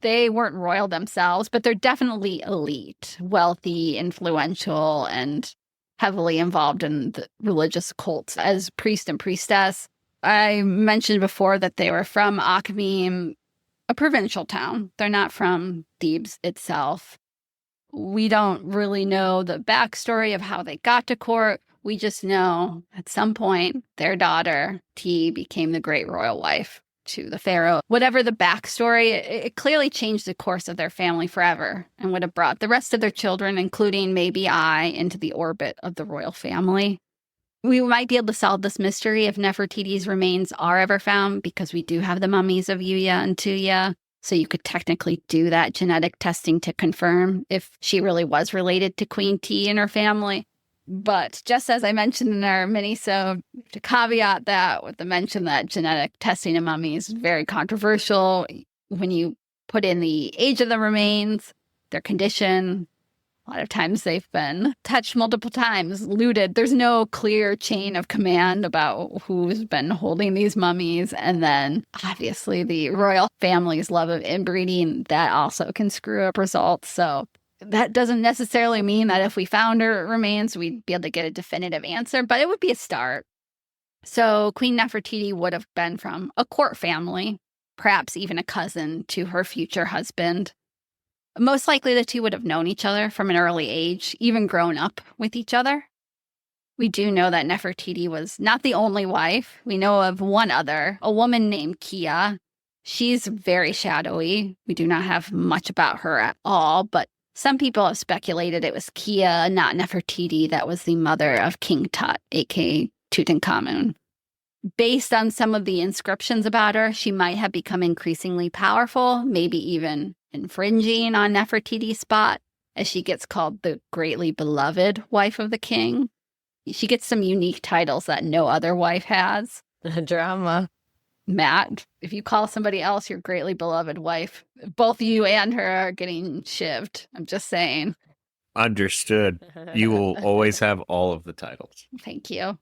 [SPEAKER 1] They weren't royal themselves, but they're definitely elite, wealthy, influential, and heavily involved in the religious cults as priest and priestess. I mentioned before that they were from Akhmim, a provincial town. They're not from Thebes itself. We don't really know the backstory of how they got to court. We just know at some point their daughter, T, became the great royal wife to the pharaoh. Whatever the backstory, it clearly changed the course of their family forever and would have brought the rest of their children, including maybe I, into the orbit of the royal family. We might be able to solve this mystery if Nefertiti's remains are ever found, because we do have the mummies of Yuya and Tuya, so you could technically do that genetic testing to confirm if she really was related to Queen T and her family. But just as I mentioned in our mini-sode, to caveat that with the mention that genetic testing of mummies is very controversial. When you put in the age of the remains, their condition, a lot of times they've been touched multiple times, looted. There's no clear chain of command about who's been holding these mummies. And then, obviously, the royal family's love of inbreeding, that also can screw up results. So that doesn't necessarily mean that if we found her remains, we'd be able to get a definitive answer, but it would be a start. So Queen Nefertiti would have been from a court family, perhaps even a cousin to her future husband. Most likely the two would have known each other from an early age, even grown up with each other. We do know that Nefertiti was not the only wife. We know of one other, a woman named Kia. She's very shadowy. We do not have much about her at all, but Some people have speculated it was Kia, not Nefertiti, that was the mother of King Tut, aka Tutankhamun. Based on some of the inscriptions about her, she might have become increasingly powerful, maybe even infringing on Nefertiti's spot, as she gets called the greatly beloved wife of the king. She gets some unique titles that no other wife has.
[SPEAKER 3] Drama.
[SPEAKER 1] Matt, if you call somebody else your greatly beloved wife, both you and her are getting shivved. I'm just saying.
[SPEAKER 2] Understood. You will always have all of the titles.
[SPEAKER 1] Thank you.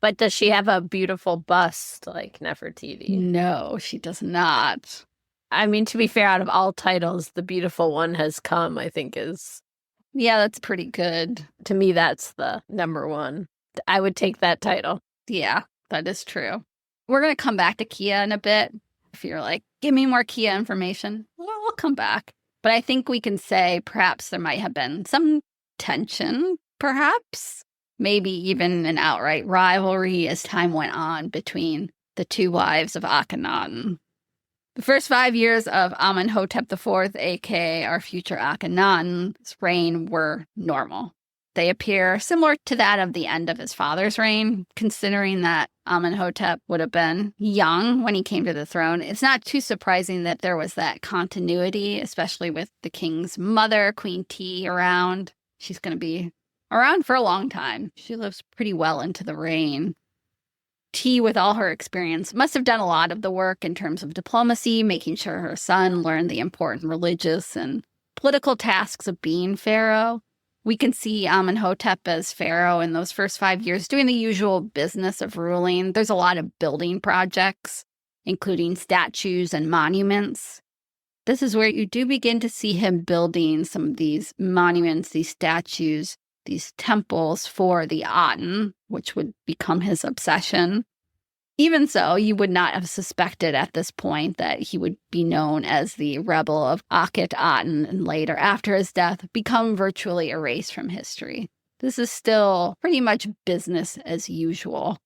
[SPEAKER 3] But does she have a beautiful bust like Nefertiti?
[SPEAKER 1] No, she does not.
[SPEAKER 3] I mean, to be fair, out of all titles, the beautiful one has come, I think is...
[SPEAKER 1] Yeah, that's pretty good.
[SPEAKER 3] To me, that's the number one. I would take that title.
[SPEAKER 1] Yeah, that is true. We're going to come back to Kia in a bit. If you're like, give me more Kia information, well, we'll come back. But I think we can say perhaps there might have been some tension, perhaps. Maybe even an outright rivalry as time went on between the two wives of Akhenaten. The first 5 years of Amenhotep IV, aka our future Akhenaten's reign, were normal. They appear similar to that of the end of his father's reign, considering that Amenhotep would have been young when he came to the throne. It's not too surprising that there was that continuity, especially with the king's mother, Queen T, around. She's going to be around for a long time. She lives pretty well into the reign. T, with all her experience, must have done a lot of the work in terms of diplomacy, making sure her son learned the important religious and political tasks of being pharaoh. We can see Amenhotep as pharaoh in those first 5 years doing the usual business of ruling. There's a lot of building projects, including statues and monuments. This is where you do begin to see him building some of these monuments, these statues, these temples for the Aten, which would become his obsession. Even so, you would not have suspected at this point that he would be known as the rebel of Akhenaten and later, after his death, become virtually erased from history. This is still pretty much business as usual.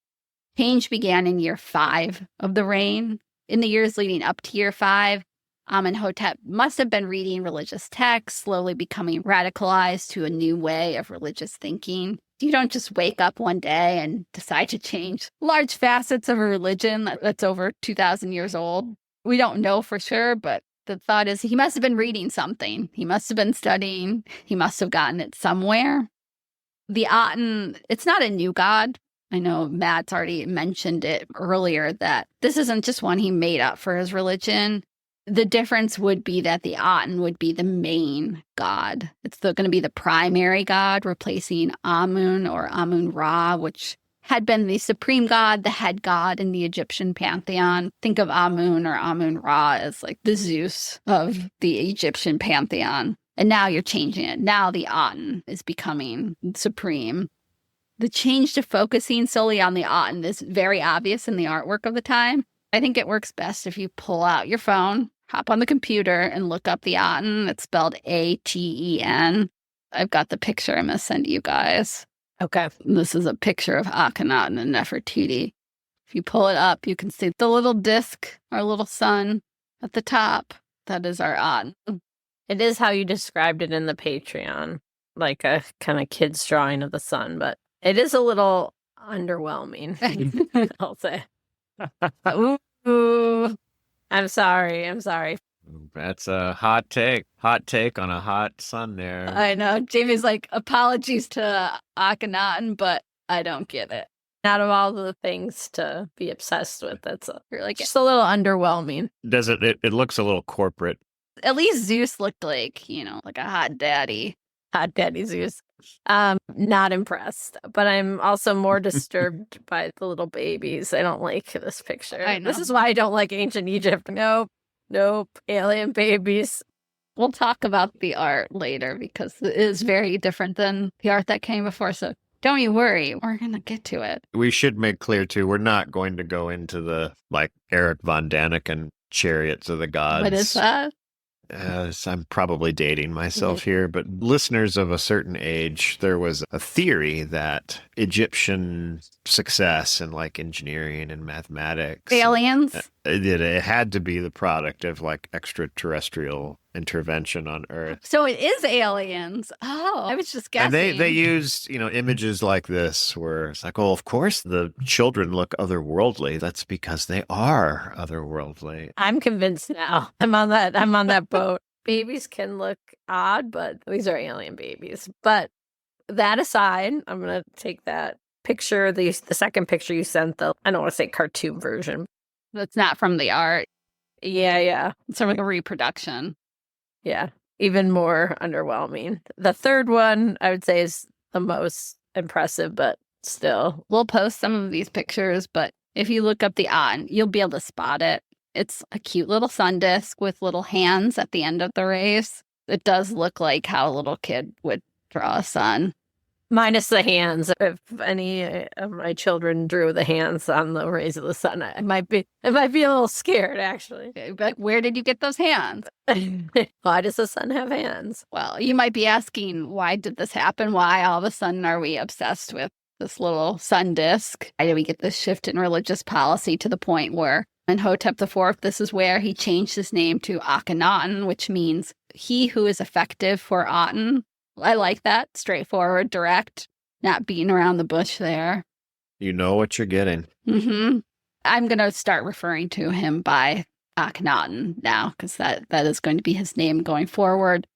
[SPEAKER 1] Change began in year 5 of the reign. In the years leading up to year 5, Amenhotep must have been reading religious texts, slowly becoming radicalized to a new way of religious thinking. You don't just wake up one day and decide to change large facets of a religion that's over 2,000 years old. We don't know for sure, but the thought is he must have been reading something. He must have been studying. He must have gotten it somewhere. The Aten, it's not a new god. I know Matt's already mentioned it earlier that this isn't just one he made up for his religion. The difference would be that the Aten would be the main god. It's going to be the primary god, replacing Amun or Amun-Ra, which had been the supreme god, the head god in the Egyptian pantheon. Think of Amun or Amun-Ra as like the Zeus of the Egyptian pantheon. And now you're changing it. Now the Aten is becoming supreme. The change to focusing solely on the Aten is very obvious in the artwork of the time. I think it works best if you pull out your phone, hop on the computer, and look up the Aten. It's spelled Aten. I've got the picture I'm going to send you guys.
[SPEAKER 3] Okay.
[SPEAKER 1] This is a picture of Akhenaten and Nefertiti. If you pull it up, you can see the little disc, our little sun at the top. That is our Aten.
[SPEAKER 3] It is how you described it in the Patreon, like a kind of kid's drawing of the sun, but it is a little underwhelming, I'll say. Ooh. I'm sorry.
[SPEAKER 2] That's a hot take. Hot take on a hot sun there.
[SPEAKER 1] I know. Jamie's like, apologies to Akhenaten, but I don't get it.
[SPEAKER 3] Out of all the things to be obsessed with,
[SPEAKER 1] You're like,
[SPEAKER 3] just a little underwhelming.
[SPEAKER 2] Does it looks a little corporate.
[SPEAKER 1] At least Zeus looked like, like a hot daddy.
[SPEAKER 3] Hot daddy Zeus. Not impressed, but I'm also more disturbed by the little babies. I don't like this picture.
[SPEAKER 1] I know.
[SPEAKER 3] This is why I don't like ancient Egypt. Nope. Alien babies.
[SPEAKER 1] We'll talk about the art later because it is very different than the art that came before. So don't you worry. We're going to get to it.
[SPEAKER 2] We should make clear, too, we're not going to go into the, Eric von Daniken chariots of the gods.
[SPEAKER 1] What is that?
[SPEAKER 2] I'm probably dating myself here, but listeners of a certain age, there was a theory that Egyptian success in engineering and mathematics,
[SPEAKER 1] aliens,
[SPEAKER 2] It had to be the product of like extraterrestrial intervention on Earth.
[SPEAKER 1] So it is aliens. Oh, I was just guessing.
[SPEAKER 2] And they used, images like this where it's like, oh, of course the children look otherworldly. That's because they are otherworldly.
[SPEAKER 3] I'm convinced now. I'm on that boat. Babies can look odd, but these are alien babies. But that aside, I'm going to take that picture, the second picture you sent, I don't want to say cartoon version.
[SPEAKER 1] That's not from the art.
[SPEAKER 3] Yeah.
[SPEAKER 1] It's sort of like a reproduction.
[SPEAKER 3] Yeah. Even more underwhelming. The third one, I would say, is the most impressive, but still.
[SPEAKER 1] We'll post some of these pictures, but if you look up the Aten, you'll be able to spot it. It's a cute little sun disk with little hands at the end of the rays. It does look like how a little kid would draw a sun.
[SPEAKER 3] Minus the hands. If any of my children drew the hands on the rays of the sun, I might be a little scared, actually.
[SPEAKER 1] But where did you get those hands?
[SPEAKER 3] Why does the sun have hands?
[SPEAKER 1] Well, you might be asking, why did this happen? Why all of a sudden are we obsessed with this little sun disk? Why did we get this shift in religious policy to the point where in Hotep IV, this is where he changed his name to Akhenaten, which means he who is effective for Aten. I like that. Straightforward, direct, not beating around the bush there.
[SPEAKER 2] You know what you're getting.
[SPEAKER 1] Mm-hmm. I'm going to start referring to him by Akhenaten now, because that is going to be his name going forward.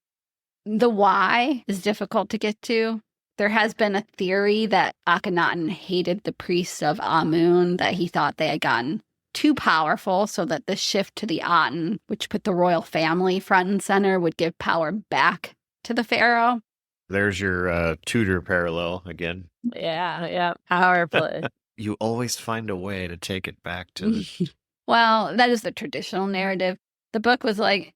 [SPEAKER 1] The why is difficult to get to. There has been a theory that Akhenaten hated the priests of Amun, that he thought they had gotten too powerful, so that the shift to the Aten, which put the royal family front and center, would give power back to the pharaoh.
[SPEAKER 2] There's your Tudor parallel again.
[SPEAKER 3] Yeah. Power play.
[SPEAKER 2] You always find a way to take it back to
[SPEAKER 1] Well, that is the traditional narrative. The book was like,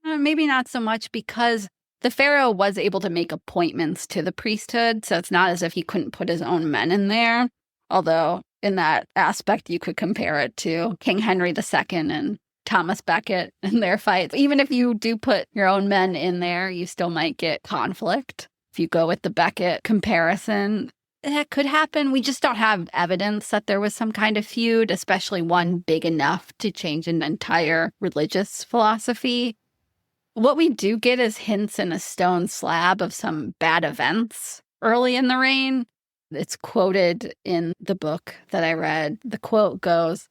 [SPEAKER 1] maybe not so much, because the pharaoh was able to make appointments to the priesthood, so it's not as if he couldn't put his own men in there. Although, in that aspect, you could compare it to King Henry II and Thomas Becket and their fights. Even if you do put your own men in there, you still might get conflict. If you go with the Becket comparison, that could happen. We just don't have evidence that there was some kind of feud, especially one big enough to change an entire religious philosophy. What we do get is hints in a stone slab of some bad events early in the reign. It's quoted in the book that I read. The quote goes,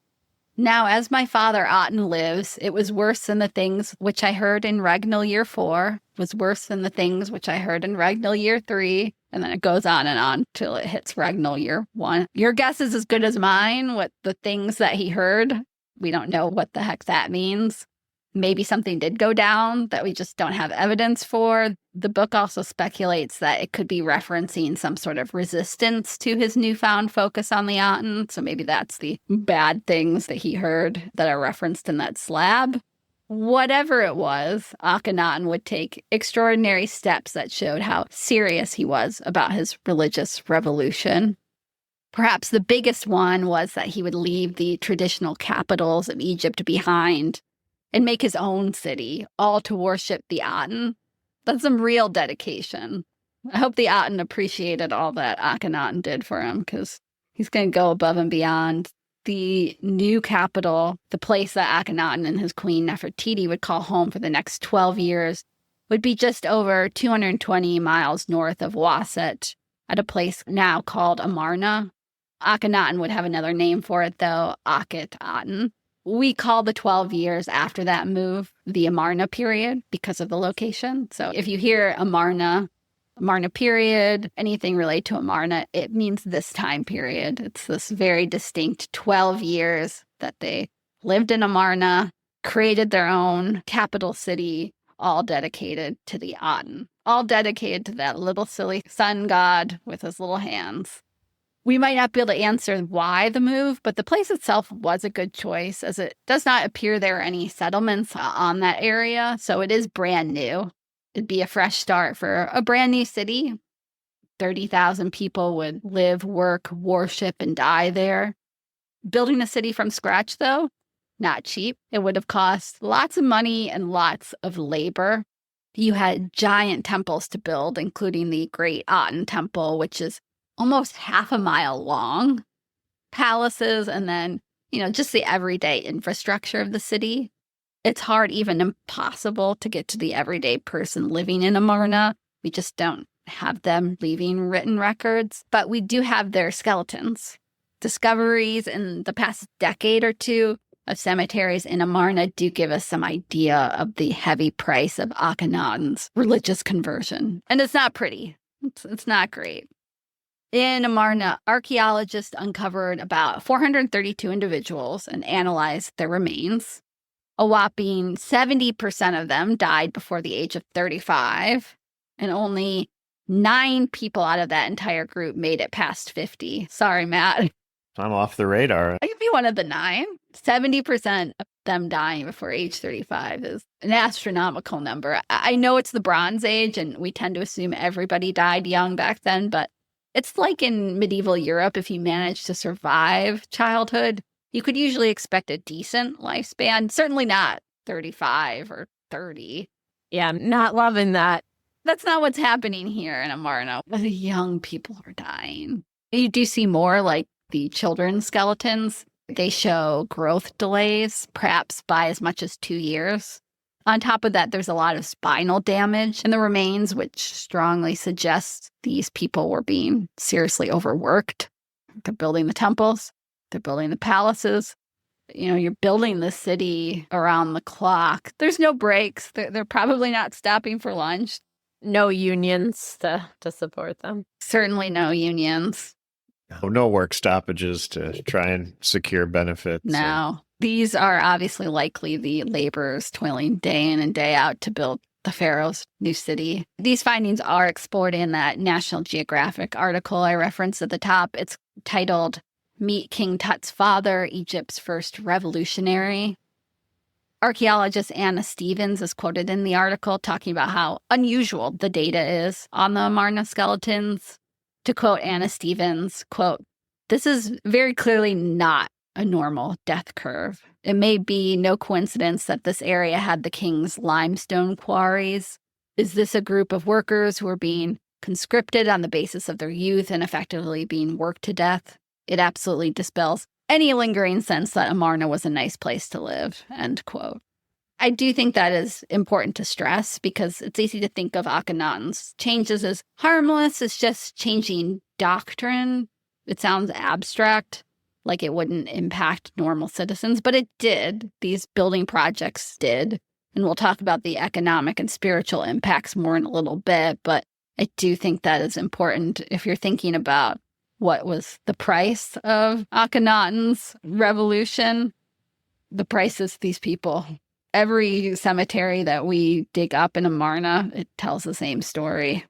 [SPEAKER 1] "Now, as my father Aten lives, it was worse than the things which I heard in regnal year 4, was worse than the things which I heard in regnal year 3, and then it goes on till it hits regnal year 1. Your guess is as good as mine what the things that he heard. We don't know what the heck that means. Maybe something did go down that we just don't have evidence for. The book also speculates that it could be referencing some sort of resistance to his newfound focus on the Aten. So maybe that's the bad things that he heard that are referenced in that slab. Whatever it was, Akhenaten would take extraordinary steps that showed how serious he was about his religious revolution. Perhaps the biggest one was that he would leave the traditional capitals of Egypt behind and make his own city, all to worship the Aten. That's some real dedication. I hope the Aten appreciated all that Akhenaten did for him, because he's going to go above and beyond. The new capital, the place that Akhenaten and his queen Nefertiti would call home for the next 12 years, would be just over 220 miles north of Waset, at a place now called Amarna. Akhenaten would have another name for it, though, Akhenaten. We call the 12 years after that move the Amarna period because of the location. So if you hear Amarna period, anything related to Amarna, it means this time period. It's this very distinct 12 years that they lived in Amarna, created their own capital city, all dedicated to the Aten, all dedicated to that little silly sun god with his little hands. We might not be able to answer why the move, but the place itself was a good choice, as it does not appear there are any settlements on that area, so it is brand new. It'd be a fresh start for a brand new city. 30,000 people would live, work, worship, and die there. Building a city from scratch, though, not cheap. It would have cost lots of money and lots of labor. You had giant temples to build, including the Great Aten Temple, which is almost half a mile long, palaces, and then just the everyday infrastructure of the city. It's hard, even impossible, to get to the everyday person living in Amarna. We just don't have them leaving written records, but we do have their skeletons. Discoveries in the past decade or two of cemeteries in Amarna do give us some idea of the heavy price of Akhenaten's religious conversion. And it's not pretty. It's not great. In Amarna, archaeologists uncovered about 432 individuals and analyzed their remains. A whopping 70% of them died before the age of 35, and only 9 people out of that entire group made it past 50. Sorry, Matt.
[SPEAKER 2] I'm off the radar.
[SPEAKER 1] I could be one of the 9. 70% of them dying before age 35 is an astronomical number. I know it's the Bronze Age, and we tend to assume everybody died young back then, but it's like in medieval Europe. If you managed to survive childhood, you could usually expect a decent lifespan, certainly not 35 or 30.
[SPEAKER 3] Yeah, I'm not loving that.
[SPEAKER 1] That's not what's happening here in Amarna. The young people are dying. You do see more like the children's skeletons. They show growth delays, perhaps by as much as 2 years. On top of that, there's a lot of spinal damage in the remains, which strongly suggests these people were being seriously overworked. They're building the temples. They're building the palaces. You're building the city around the clock. There's no breaks. They're probably not stopping for lunch.
[SPEAKER 3] No unions to support them.
[SPEAKER 1] Certainly no unions.
[SPEAKER 2] No work stoppages to try and secure benefits.
[SPEAKER 1] No. These are obviously likely the laborers toiling day in and day out to build the pharaoh's new city. These findings are explored in that National Geographic article I referenced at the top. It's titled Meet King Tut's Father, Egypt's First Revolutionary. Archaeologist Anna Stevens is quoted in the article talking about how unusual the data is on the Amarna skeletons. To quote Anna Stevens, quote, "This is very clearly not a normal death curve. It may be no coincidence that this area had the king's limestone quarries. Is this a group of workers who are being conscripted on the basis of their youth and effectively being worked to death? It absolutely dispels any lingering sense that Amarna was a nice place to live," end quote. I do think that is important to stress because it's easy to think of Akhenaten's changes as harmless. It's just changing doctrine. It sounds abstract, like it wouldn't impact normal citizens, but it did. These building projects did. And we'll talk about the economic and spiritual impacts more in a little bit, but I do think that is important if you're thinking about what was the price of Akhenaten's revolution. The price is these people. Every cemetery that we dig up in Amarna, it tells the same story.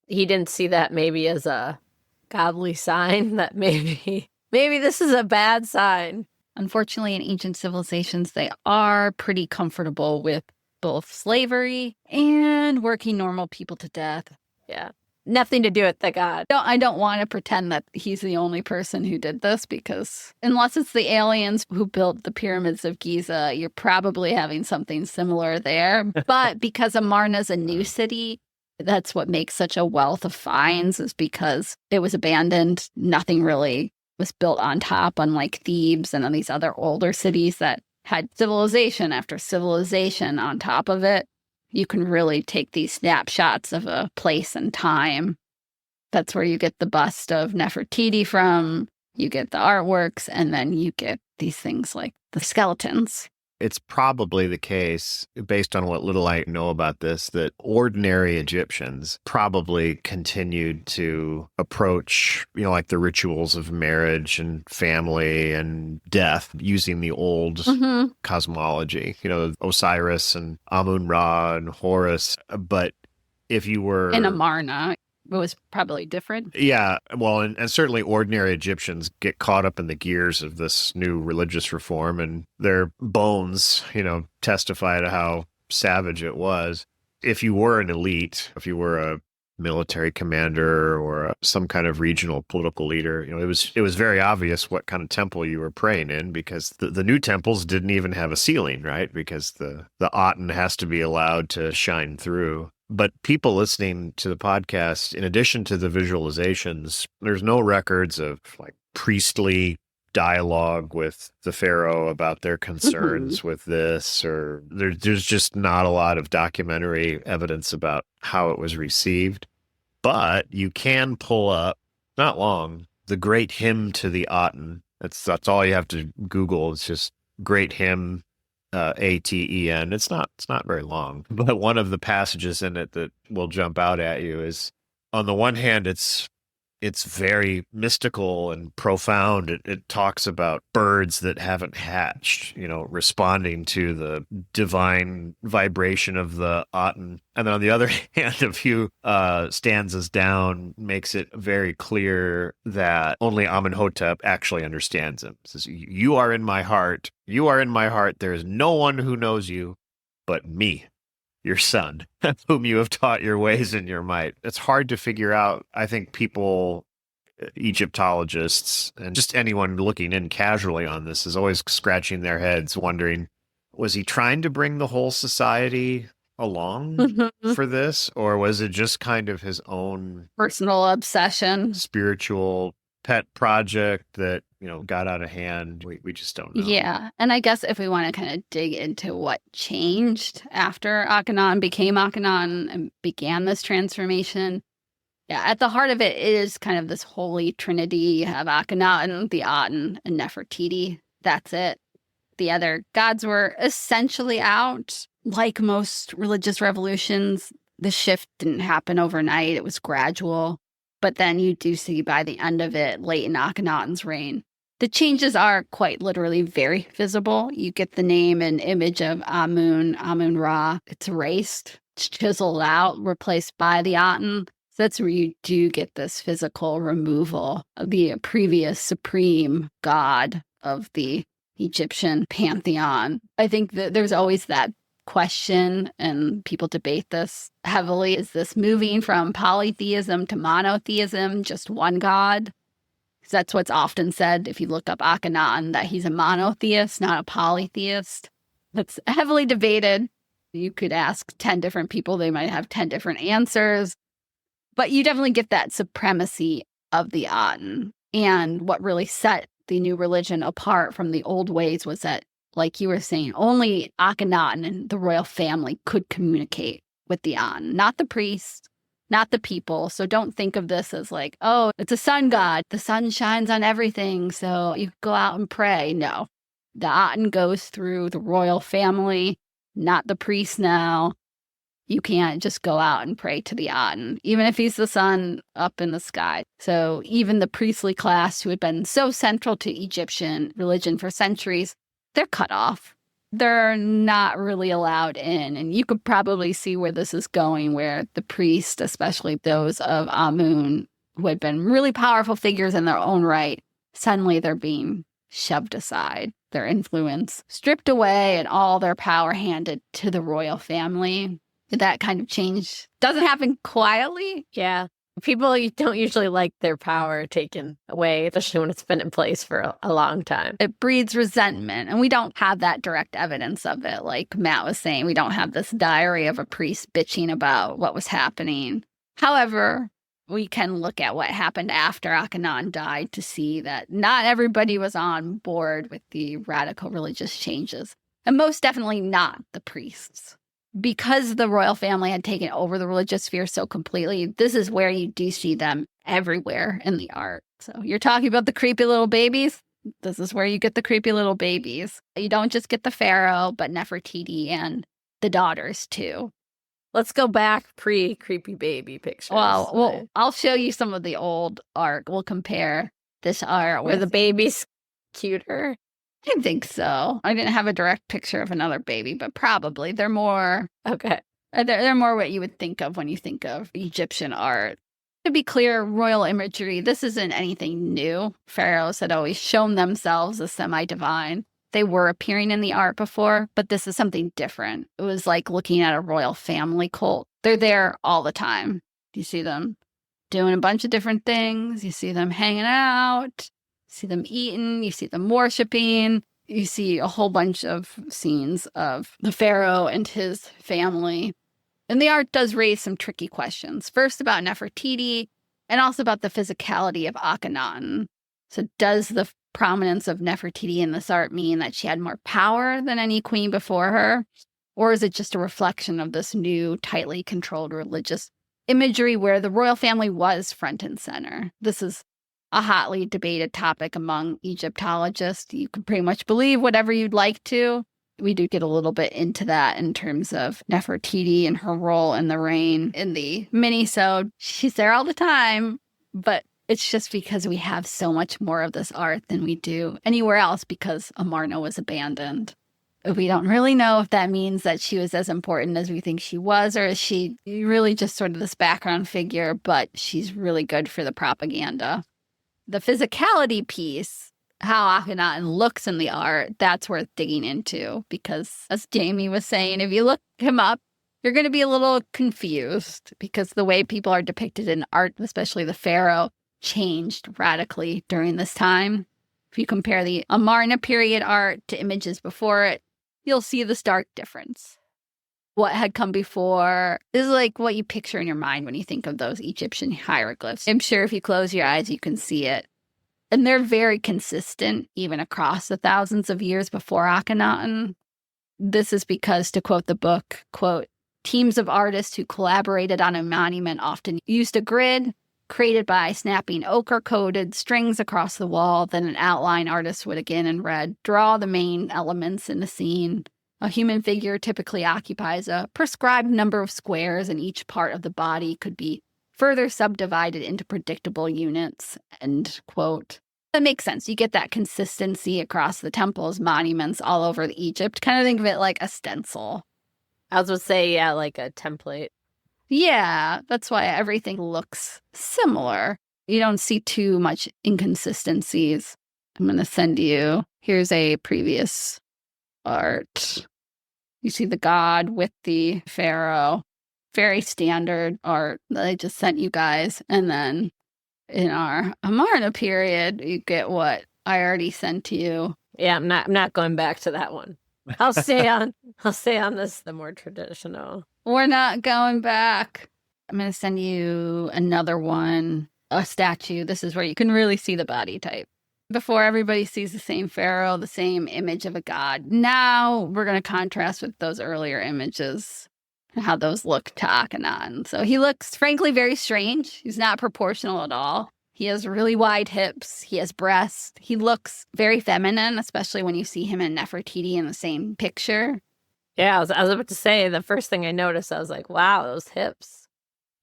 [SPEAKER 3] He didn't see that maybe as a godly sign, that maybe this is a bad sign.
[SPEAKER 1] Unfortunately, in ancient civilizations, they are pretty comfortable with both slavery and working normal people to death.
[SPEAKER 3] Yeah. Nothing to do with the god.
[SPEAKER 1] I don't want to pretend that he's the only person who did this, because unless it's the aliens who built the pyramids of Giza, you're probably having something similar there. But because Amarna's a new city, that's what makes such a wealth of finds, is because it was abandoned. Nothing really was built on top, unlike Thebes and these other older cities that had civilization after civilization on top of it. You can really take these snapshots of a place and time. That's where you get the bust of Nefertiti from, you get the artworks, and then you get these things like the skeletons.
[SPEAKER 2] It's probably the case, based on what little I know about this, that ordinary Egyptians probably continued to approach, like the rituals of marriage and family and death using the old cosmology, Osiris and Amun-Ra and Horus. But if you were
[SPEAKER 1] in Amarna, it was probably different.
[SPEAKER 2] Yeah, well, and certainly ordinary Egyptians get caught up in the gears of this new religious reform, and their bones, testify to how savage it was. If you were an elite, if you were a military commander or some kind of regional political leader, it was very obvious what kind of temple you were praying in, because the new temples didn't even have a ceiling, right? Because the Aten has to be allowed to shine through. But people listening to the podcast, in addition to the visualizations, there's no records of like priestly dialogue with the pharaoh about their concerns with this, or there's just not a lot of documentary evidence about how it was received. But you can pull up, not long, the Great Hymn to the Aten. That's all you have to Google. It's just Great Hymn, Aten. It's not very long, but one of the passages in it that will jump out at you is, on the one hand, it's very mystical and profound. It talks about birds that haven't hatched, responding to the divine vibration of the Aten. And then on the other hand, a few stanzas down makes it very clear that only Amenhotep actually understands him. It says, "You are in my heart. You are in my heart. There is no one who knows you but me, your son, whom you have taught your ways and your might." It's hard to figure out. I think people, Egyptologists, and just anyone looking in casually on this is always scratching their heads, wondering, was he trying to bring the whole society along for this? Or was it just kind of his own
[SPEAKER 1] personal obsession,
[SPEAKER 2] spiritual pet project that, got out of hand? We just don't know.
[SPEAKER 1] Yeah. And I guess if we want to kind of dig into what changed after Akhenaten became Akhenaten and began this transformation, at the heart of it is kind of this holy trinity. You have Akhenaten, the Aten, and Nefertiti. That's it. The other gods were essentially out. Like most religious revolutions, the shift didn't happen overnight. It was gradual. But then you do see by the end of it, late in Akhenaten's reign, the changes are quite literally very visible. You get the name and image of Amun-Ra. It's erased, it's chiseled out, replaced by the Aten. So that's where you do get this physical removal of the previous supreme god of the Egyptian pantheon. I think that there's always that question, and people debate this heavily. Is this moving from polytheism to monotheism, just one god? Because that's what's often said if you look up Akhenaten, that he's a monotheist, not a polytheist. That's heavily debated. You could ask 10 different people, they might have 10 different answers. But you definitely get that supremacy of the Aten. And what really set the new religion apart from the old ways was that, like you were saying, only Akhenaten and the royal family could communicate with the Aten, not the priests, not the people. So don't think of this as like, oh, it's a sun god. The sun shines on everything, so you go out and pray. No, the Aten goes through the royal family, not the priest now. You can't just go out and pray to the Aten, even if he's the sun up in the sky. So even the priestly class, who had been so central to Egyptian religion for centuries, they're cut off. They're not really allowed in. And you could probably see where this is going, where the priests, especially those of Amun, who had been really powerful figures in their own right, suddenly they're being shoved aside, their influence stripped away, and all their power handed to the royal family. That kind of change doesn't happen quietly.
[SPEAKER 3] Yeah. People don't usually like their power taken away, especially when it's been in place for a long time.
[SPEAKER 1] It breeds resentment, and we don't have that direct evidence of it. Like Matt was saying, we don't have this diary of a priest bitching about what was happening. However, we can look at what happened after Akhenaten died to see that not everybody was on board with the radical religious changes, and most definitely not the priests. Because the royal family had taken over the religious sphere so completely, this is where you do see them everywhere in the art. So you're talking about the creepy little babies? This is where you get the creepy little babies. You don't just get the pharaoh, but Nefertiti and the daughters too.
[SPEAKER 3] Let's go back pre-creepy baby pictures.
[SPEAKER 1] Well, I'll show you some of the old art. We'll compare this art
[SPEAKER 3] where the baby's cuter.
[SPEAKER 1] I think so. I didn't have a direct picture of another baby, but probably they're more
[SPEAKER 3] okay.
[SPEAKER 1] They're more what you would think of when you think of Egyptian art. To be clear, royal imagery, this isn't anything new. Pharaohs had always shown themselves as semi-divine. They were appearing in the art before, but this is something different. It was like looking at a royal family cult. They're there all the time. You see them doing a bunch of different things. You see them hanging out. See them eating, you see them worshiping, you see a whole bunch of scenes of the pharaoh and his family. And the art does raise some tricky questions. First about Nefertiti, and also about the physicality of Akhenaten. So does the prominence of Nefertiti in this art mean that she had more power than any queen before her? Or is it just a reflection of this new, tightly controlled religious imagery where the royal family was front and center? This is a hotly debated topic among Egyptologists. You can pretty much believe whatever you'd like to. We do get a little bit into that in terms of Nefertiti and her role in the reign in the mini-sode. She's there all the time, but it's just because we have so much more of this art than we do anywhere else because Amarna was abandoned. We don't really know if that means that she was as important as we think she was, or is she really just sort of this background figure, but she's really good for the propaganda. The physicality piece, how Akhenaten looks in the art, that's worth digging into because, as Jamie was saying, if you look him up, you're going to be a little confused because the way people are depicted in art, especially the pharaoh, changed radically during this time. If you compare the Amarna period art to images before it, you'll see the stark difference. What had come before is like what you picture in your mind when you think of those Egyptian hieroglyphs. I'm sure if you close your eyes, you can see it. And they're very consistent, even across the thousands of years before Akhenaten. This is because, to quote the book, quote, teams of artists who collaborated on a monument often used a grid created by snapping ochre-coated strings across the wall. Then an outline artist would again in red draw the main elements in the scene. A human figure typically occupies a prescribed number of squares, and each part of the body could be further subdivided into predictable units, end quote. That makes sense. You get that consistency across the temples, monuments all over Egypt. Kind of think of it like a stencil.
[SPEAKER 3] I was going to say, yeah, like a template.
[SPEAKER 1] Yeah, that's why everything looks similar. You don't see too much inconsistencies. I'm going to send you, here's a previous art. You see the god with the pharaoh. Very standard art that I just sent you guys. And then in our Amarna period, you get what I already sent to you.
[SPEAKER 3] Yeah, I'm not going back to that one. I'll stay on this, the more traditional.
[SPEAKER 1] We're not going back. I'm going to send you another one, a statue. This is where you can really see the body type. Before, everybody sees the same pharaoh, the same image of a god. Now we're going to contrast with those earlier images, how those look to Akhenaten. So he looks, frankly, very strange. He's not proportional at all. He has really wide hips. He has breasts. He looks very feminine, especially when you see him and Nefertiti in the same picture.
[SPEAKER 3] Yeah, I was about to say, the first thing I noticed, I was like, wow, those hips.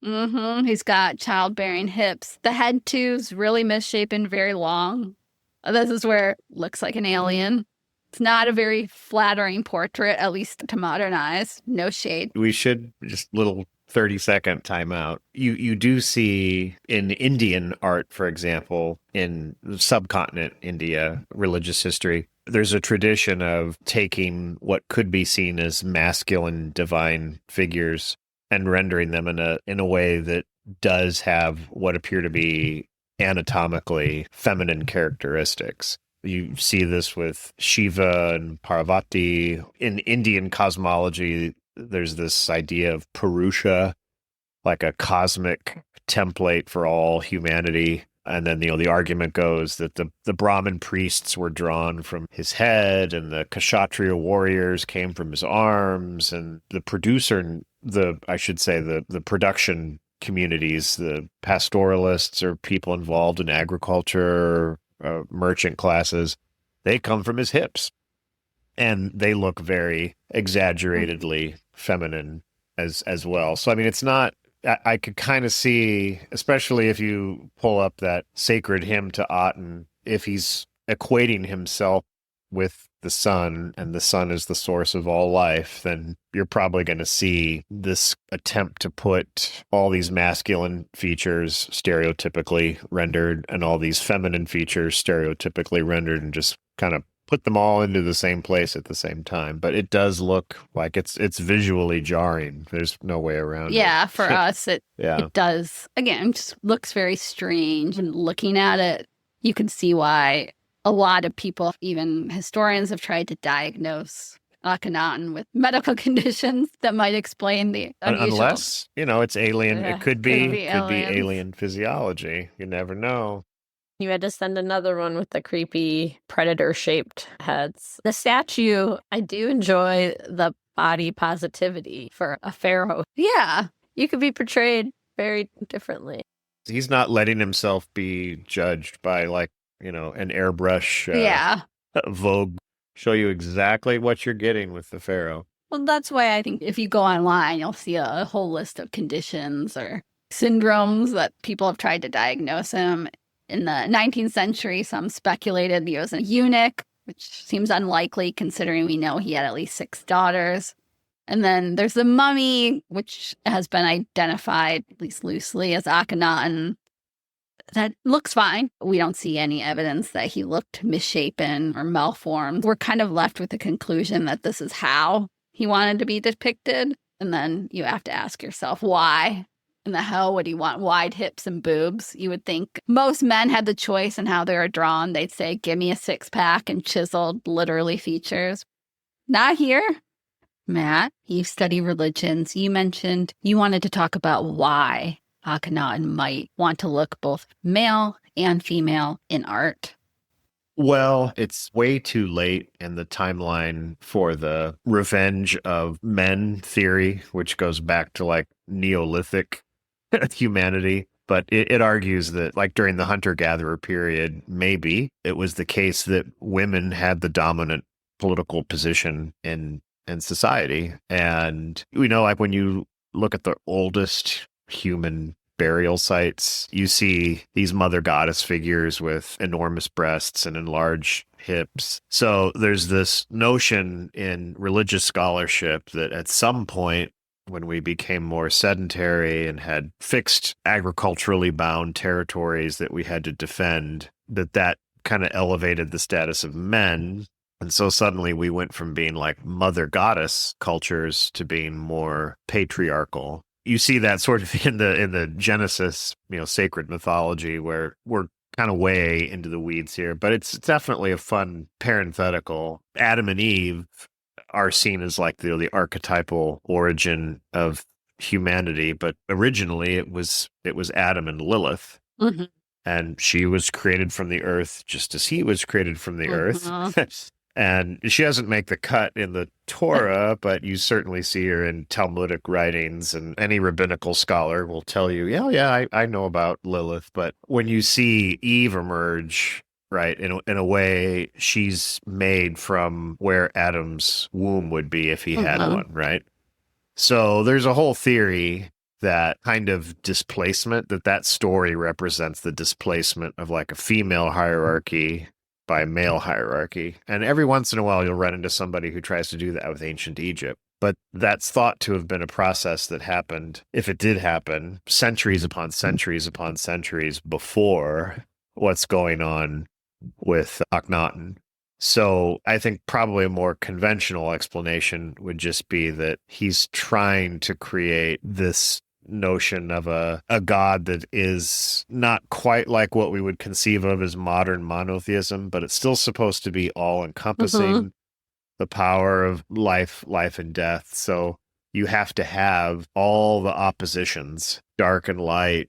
[SPEAKER 1] He's got childbearing hips. The head, too, is really misshapen, very long. This is where it looks like an alien. It's not a very flattering portrait, at least to modern eyes. No shade.
[SPEAKER 2] We should just little 30-second timeout. You do see in Indian art, for example, in subcontinent India, religious history, there's a tradition of taking what could be seen as masculine divine figures and rendering them in a way that does have what appear to be anatomically feminine characteristics. You see this with Shiva and Parvati. In Indian cosmology, there's this idea of Purusha, like a cosmic template for all humanity. And then, the argument goes that the Brahmin priests were drawn from his head and the Kshatriya warriors came from his arms. And the production communities, the pastoralists or people involved in agriculture, merchant classes, they come from his hips. And they look very exaggeratedly feminine as well. So, I mean, it's not, I could kind of see, especially if you pull up that sacred hymn to Aten, if he's equating himself with the sun and the sun is the source of all life, then you're probably going to see this attempt to put all these masculine features stereotypically rendered and all these feminine features stereotypically rendered and just kind of put them all into the same place at the same time. But it does look like it's visually jarring. There's no way around it.
[SPEAKER 1] Yeah, for us, it does. Again, it just looks very strange. And looking at it, you can see why a lot of people, even historians, have tried to diagnose Akhenaten with medical conditions that might explain the unusual.
[SPEAKER 2] Unless, it's alien.
[SPEAKER 1] Yeah,
[SPEAKER 2] it could be alien physiology. You never know.
[SPEAKER 3] You had to send another one with the creepy predator-shaped heads. The statue, I do enjoy the body positivity for a pharaoh.
[SPEAKER 1] Yeah.
[SPEAKER 3] You could be portrayed very differently.
[SPEAKER 2] He's not letting himself be judged by like, an airbrush
[SPEAKER 1] Yeah.
[SPEAKER 2] Vogue show you exactly what you're getting with the pharaoh.
[SPEAKER 1] Well, that's why I think if you go online, you'll see a whole list of conditions or syndromes that people have tried to diagnose him. In the 19th century, some speculated he was a eunuch, which seems unlikely considering we know he had at least 6 daughters. And then there's the mummy, which has been identified, at least loosely, as Akhenaten. That looks fine. We don't see any evidence that he looked misshapen or malformed. We're kind of left with the conclusion that this is how he wanted to be depicted. And then you have to ask yourself, why in the hell would he want wide hips and boobs? You would think most men had the choice in how they were drawn. They'd say, give me a 6-pack and chiseled, literally features. Not here. Matt, you study religions. You mentioned you wanted to talk about why Akhenaten might want to look both male and female in art.
[SPEAKER 2] Well, it's way too late in the timeline for the revenge of men theory, which goes back to like Neolithic humanity. But it argues that like during the hunter-gatherer period, maybe it was the case that women had the dominant political position in society. And like when you look at the oldest human burial sites, you see these mother goddess figures with enormous breasts and enlarged hips. So there's this notion in religious scholarship that at some point when we became more sedentary and had fixed agriculturally bound territories that we had to defend, that kind of elevated the status of men. And so suddenly we went from being like mother goddess cultures to being more patriarchal. You see that sort of in the Genesis, sacred mythology, where we're kind of way into the weeds here, but it's definitely a fun parenthetical. Adam and Eve are seen as like the archetypal origin of humanity, but originally it was Adam and Lilith.
[SPEAKER 3] Mm-hmm.
[SPEAKER 2] And she was created from the earth just as he was created from the earth. And she doesn't make the cut in the Torah, but you certainly see her in Talmudic writings, and any rabbinical scholar will tell you, I know about Lilith. But when you see Eve emerge, right, in a way, she's made from where Adam's womb would be if he had one, right? So there's a whole theory that kind of displacement, that story represents the displacement of like a female hierarchy by male hierarchy. And every once in a while, you'll run into somebody who tries to do that with ancient Egypt. But that's thought to have been a process that happened, if it did happen, centuries upon centuries upon centuries before what's going on with Akhenaten. So I think probably a more conventional explanation would just be that he's trying to create this notion of a god that is not quite like what we would conceive of as modern monotheism, but it's still supposed to be all-encompassing, the power of life and death. So you have to have all the oppositions, dark and light,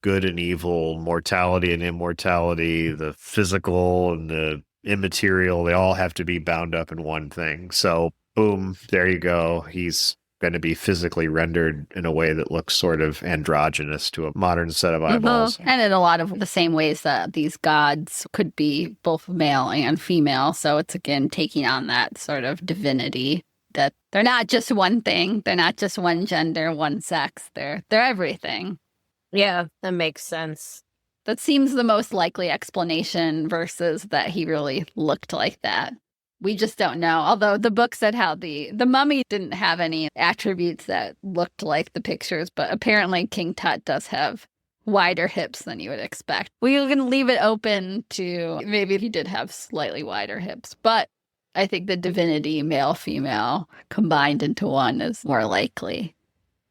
[SPEAKER 2] good and evil, mortality and immortality, the physical and the immaterial, they all have to be bound up in one thing. So boom, there you go. He's going to be physically rendered in a way that looks sort of androgynous to a modern set of eyeballs.
[SPEAKER 1] And in a lot of the same ways that these gods could be both male and female. So it's again taking on that sort of divinity, that they're not just one thing. They're not just one gender, one sex. They're everything.
[SPEAKER 3] Yeah, that makes sense.
[SPEAKER 1] That seems the most likely explanation versus that he really looked like that. We just don't know. Although the book said how the mummy didn't have any attributes that looked like the pictures, but apparently King Tut does have wider hips than you would expect. We're going to leave it open to maybe he did have slightly wider hips, but I think the divinity, male, female, combined into one is more likely.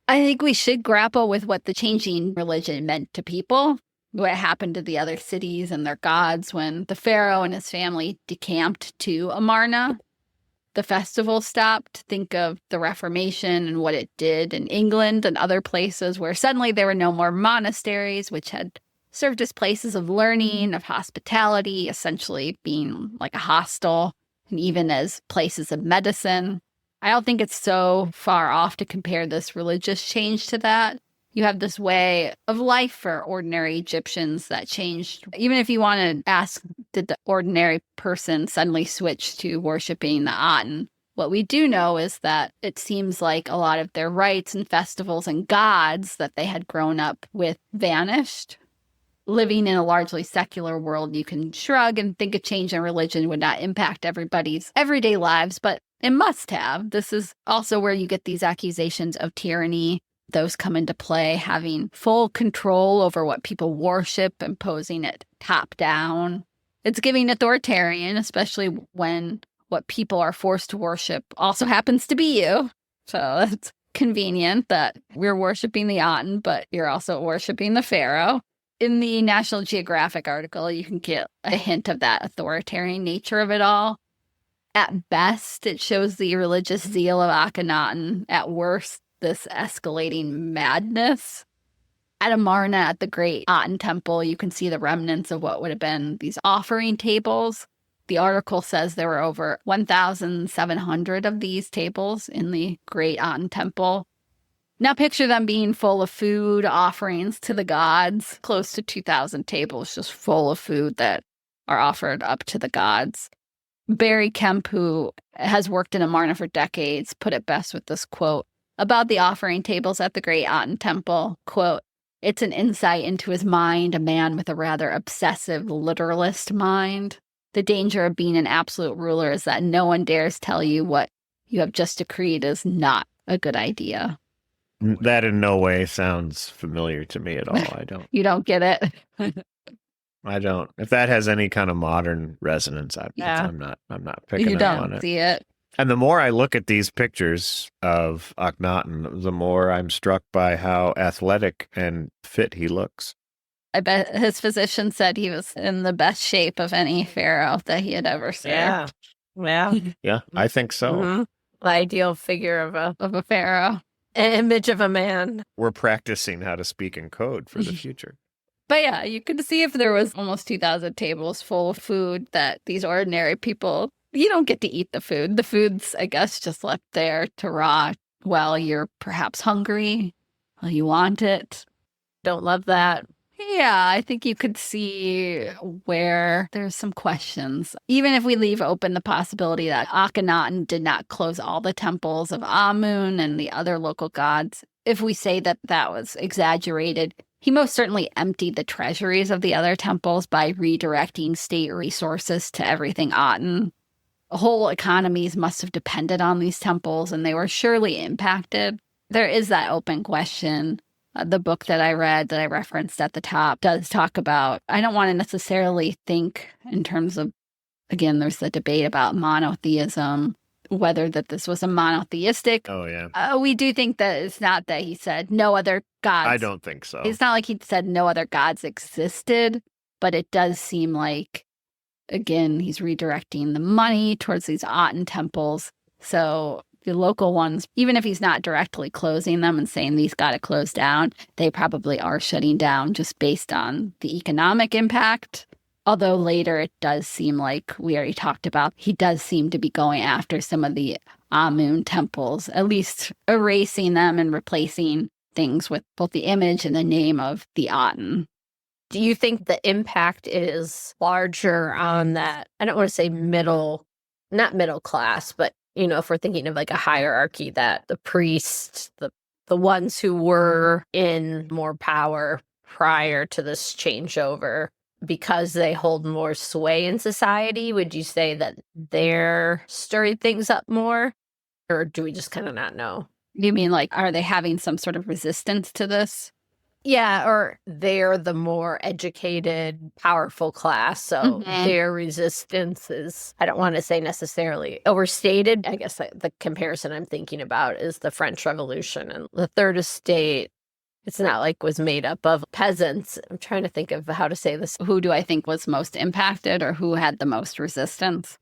[SPEAKER 1] I think we should grapple with what the changing religion meant to people. What happened to the other cities and their gods when the pharaoh and his family decamped to Amarna. The festival stopped. Think of the Reformation and what it did in England and other places where suddenly there were no more monasteries, which had served as places of learning, of hospitality, essentially being like a hostel, and even as places of medicine. I don't think it's so far off to compare this religious change to that. You have this way of life for ordinary Egyptians that changed. Even if you want to ask, did the ordinary person suddenly switch to worshiping the Aten? What we do know is that it seems like a lot of their rites and festivals and gods that they had grown up with vanished. Living in a largely secular world, you can shrug and think a change in religion would not impact everybody's everyday lives, but it must have. This is also where you get these accusations of tyranny. Those come into play, having full control over what people worship, imposing it top down. It's giving authoritarian, especially when what people are forced to worship also happens to be you. So it's convenient that we're worshiping the Aten, but you're also worshiping the pharaoh. In the National Geographic article, you can get a hint of that authoritarian nature of it all. At best, it shows the religious zeal of Akhenaten. At worst, this escalating madness. At Amarna, at the Great Aten Temple, you can see the remnants of what would have been these offering tables. The article says there were over 1,700 of these tables in the Great Aten Temple. Now picture them being full of food, offerings to the gods, close to 2,000 tables just full of food that are offered up to the gods. Barry Kemp, who has worked in Amarna for decades, put it best with this quote about the offering tables at the Great Aten Temple. Quote, "It's an insight into his mind, a man with a rather obsessive literalist mind. The danger of being an absolute ruler is that no one dares tell you what you have just decreed is not a good idea."
[SPEAKER 2] That in no way sounds familiar to me at all. I don't.
[SPEAKER 1] You don't get it?
[SPEAKER 2] I don't. If that has any kind of modern resonance,
[SPEAKER 3] Yeah.
[SPEAKER 2] I'm not picking
[SPEAKER 1] You
[SPEAKER 2] up on
[SPEAKER 1] don't
[SPEAKER 2] it.
[SPEAKER 1] see it.
[SPEAKER 2] And the more I look at these pictures of Akhenaten, the more I'm struck by how athletic and fit he looks.
[SPEAKER 1] I bet his physician said he was in the best shape of any pharaoh that he had ever served.
[SPEAKER 3] Yeah. Yeah.
[SPEAKER 2] Yeah, I think so.
[SPEAKER 3] Mhm. The ideal figure of
[SPEAKER 1] Of a pharaoh.
[SPEAKER 3] an image of a man.
[SPEAKER 2] We're practicing how to speak in code for the future.
[SPEAKER 1] But yeah, you could see if there was almost 2,000 tables full of food that these ordinary people, you don't get to eat the food. The food's, I guess, just left there to rot while you're perhaps hungry, while you want it.
[SPEAKER 3] Don't love that.
[SPEAKER 1] Yeah, I think you could see where there's some questions. Even if we leave open the possibility that Akhenaten did not close all the temples of Amun and the other local gods, if we say that that was exaggerated, he most certainly emptied the treasuries of the other temples by redirecting state resources to everything Aten. Whole economies must have depended on these temples, and they were surely impacted. There is that open question. The book that I read that I referenced at the top does talk about, I don't want to necessarily think in terms of, again, there's the debate about monotheism, whether that this was a monotheistic.
[SPEAKER 2] Oh, yeah.
[SPEAKER 1] We do think that it's not that he said no other gods.
[SPEAKER 2] I don't think so.
[SPEAKER 1] It's not like he said no other gods existed, but it does seem like, again, he's redirecting the money towards these Aten temples. So the local ones, even if he's not directly closing them and saying these got to close down, they probably are shutting down just based on the economic impact. Although later it does seem like, we already talked about, he does seem to be going after some of the Amun temples, at least erasing them and replacing things with both the image and the name of the Aten.
[SPEAKER 3] Do you think the impact is larger on that? I don't want to say not middle class, but if we're thinking of like a hierarchy, that the priests, the ones who were in more power prior to this changeover, because they hold more sway in society, would you say that they're stirring things up more? Or do we just kind of not know?
[SPEAKER 1] You mean like, are they having some sort of resistance to this?
[SPEAKER 3] Yeah, or they're the more educated, powerful class. So their resistance is, I don't want to say necessarily overstated. I guess the comparison I'm thinking about is the French Revolution and the Third Estate. It's not like was made up of peasants. I'm trying to think of how to say this.
[SPEAKER 1] Who do I think was most impacted or who had the most resistance?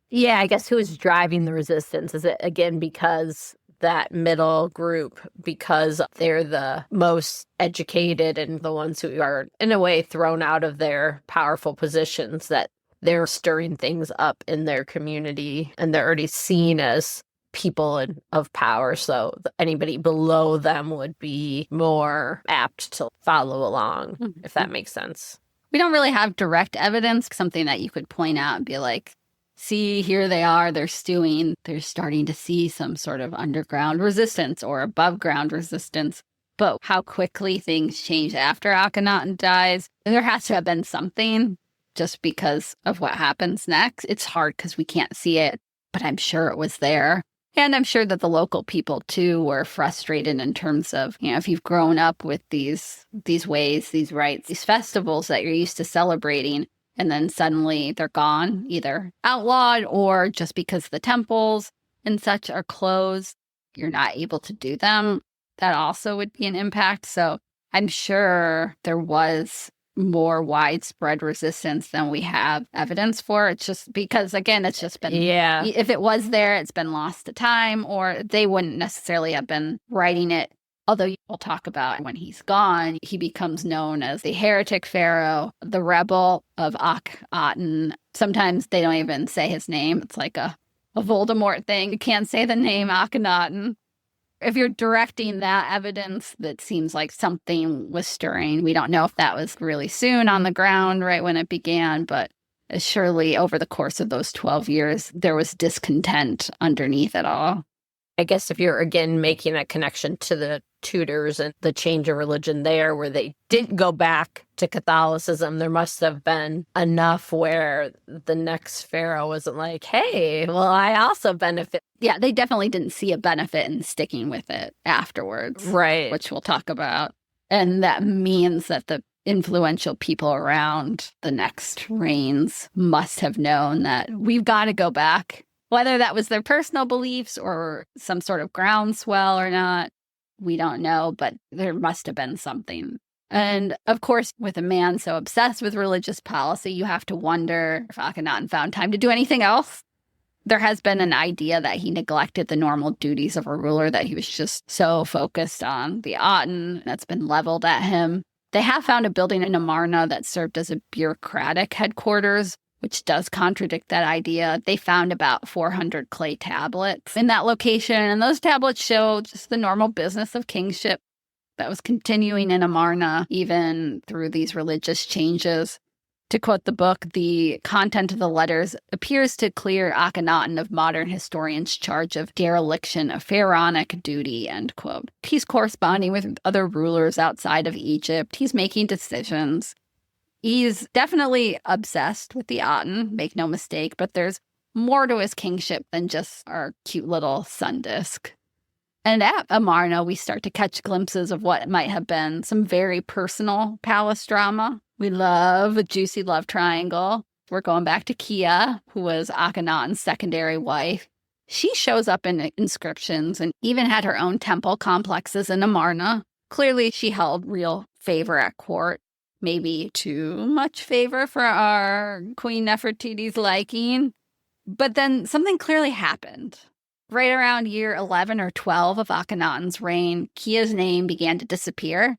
[SPEAKER 3] Yeah, I guess who is driving the resistance? Is it, again, because that middle group because they're the most educated and the ones who are, in a way, thrown out of their powerful positions, that they're stirring things up in their community and they're already seen as people of power. So anybody below them would be more apt to follow along, if that makes sense.
[SPEAKER 1] We don't really have direct evidence, something that you could point out and be like, see, here they are, they're stewing. They're starting to see some sort of underground resistance or above ground resistance. But how quickly things change after Akhenaten dies, there has to have been something just because of what happens next. It's hard because we can't see it, but I'm sure it was there. And I'm sure that the local people, too, were frustrated in terms of, if you've grown up with these ways, these rites, these festivals that you're used to celebrating, and then suddenly they're gone, either outlawed or just because the temples and such are closed, you're not able to do them. That also would be an impact. So I'm sure there was more widespread resistance than we have evidence for. It's just because, again, it's just been, if it was there, it's been lost to time, or they wouldn't necessarily have been writing it. Although we'll talk about when he's gone, he becomes known as the Heretic Pharaoh, the rebel of Akhenaten. Sometimes they don't even say his name. It's like a Voldemort thing. You can't say the name Akhenaten. If you're directing that evidence, that seems like something was stirring. We don't know if that was really soon on the ground, right when it began, but surely over the course of those 12 years, there was discontent underneath it all.
[SPEAKER 3] I guess if you're, again, making a connection to the Tudors and the change of religion there, where they did go back to Catholicism, there must have been enough where the next pharaoh wasn't like, hey, well, I also benefit.
[SPEAKER 1] Yeah, they definitely didn't see a benefit in sticking with it afterwards.
[SPEAKER 3] Right.
[SPEAKER 1] Which we'll talk about. And that means that the influential people around the next reigns must have known that we've got to go back. Whether that was their personal beliefs or some sort of groundswell or not, we don't know, but there must have been something. And of course, with a man so obsessed with religious policy, you have to wonder if Akhenaten found time to do anything else. There has been an idea that he neglected the normal duties of a ruler, that he was just so focused on the Aten that's been leveled at him. They have found a building in Amarna that served as a bureaucratic headquarters, which does contradict that idea. They found about 400 clay tablets in that location, and those tablets show just the normal business of kingship that was continuing in Amarna, even through these religious changes. To quote the book, the content of the letters appears to clear Akhenaten of modern historians' charge of dereliction of pharaonic duty, end quote. He's corresponding with other rulers outside of Egypt. He's making decisions. He's definitely obsessed with the Aten, make no mistake, but there's more to his kingship than just our cute little sun disk. And at Amarna, we start to catch glimpses of what might have been some very personal palace drama. We love a juicy love triangle. We're going back to Kia, who was Akhenaten's secondary wife. She shows up in inscriptions and even had her own temple complexes in Amarna. Clearly, she held real favor at court. Maybe too much favor for our Queen Nefertiti's liking. But then something clearly happened. Right around year 11 or 12 of Akhenaten's reign, Kia's name began to disappear.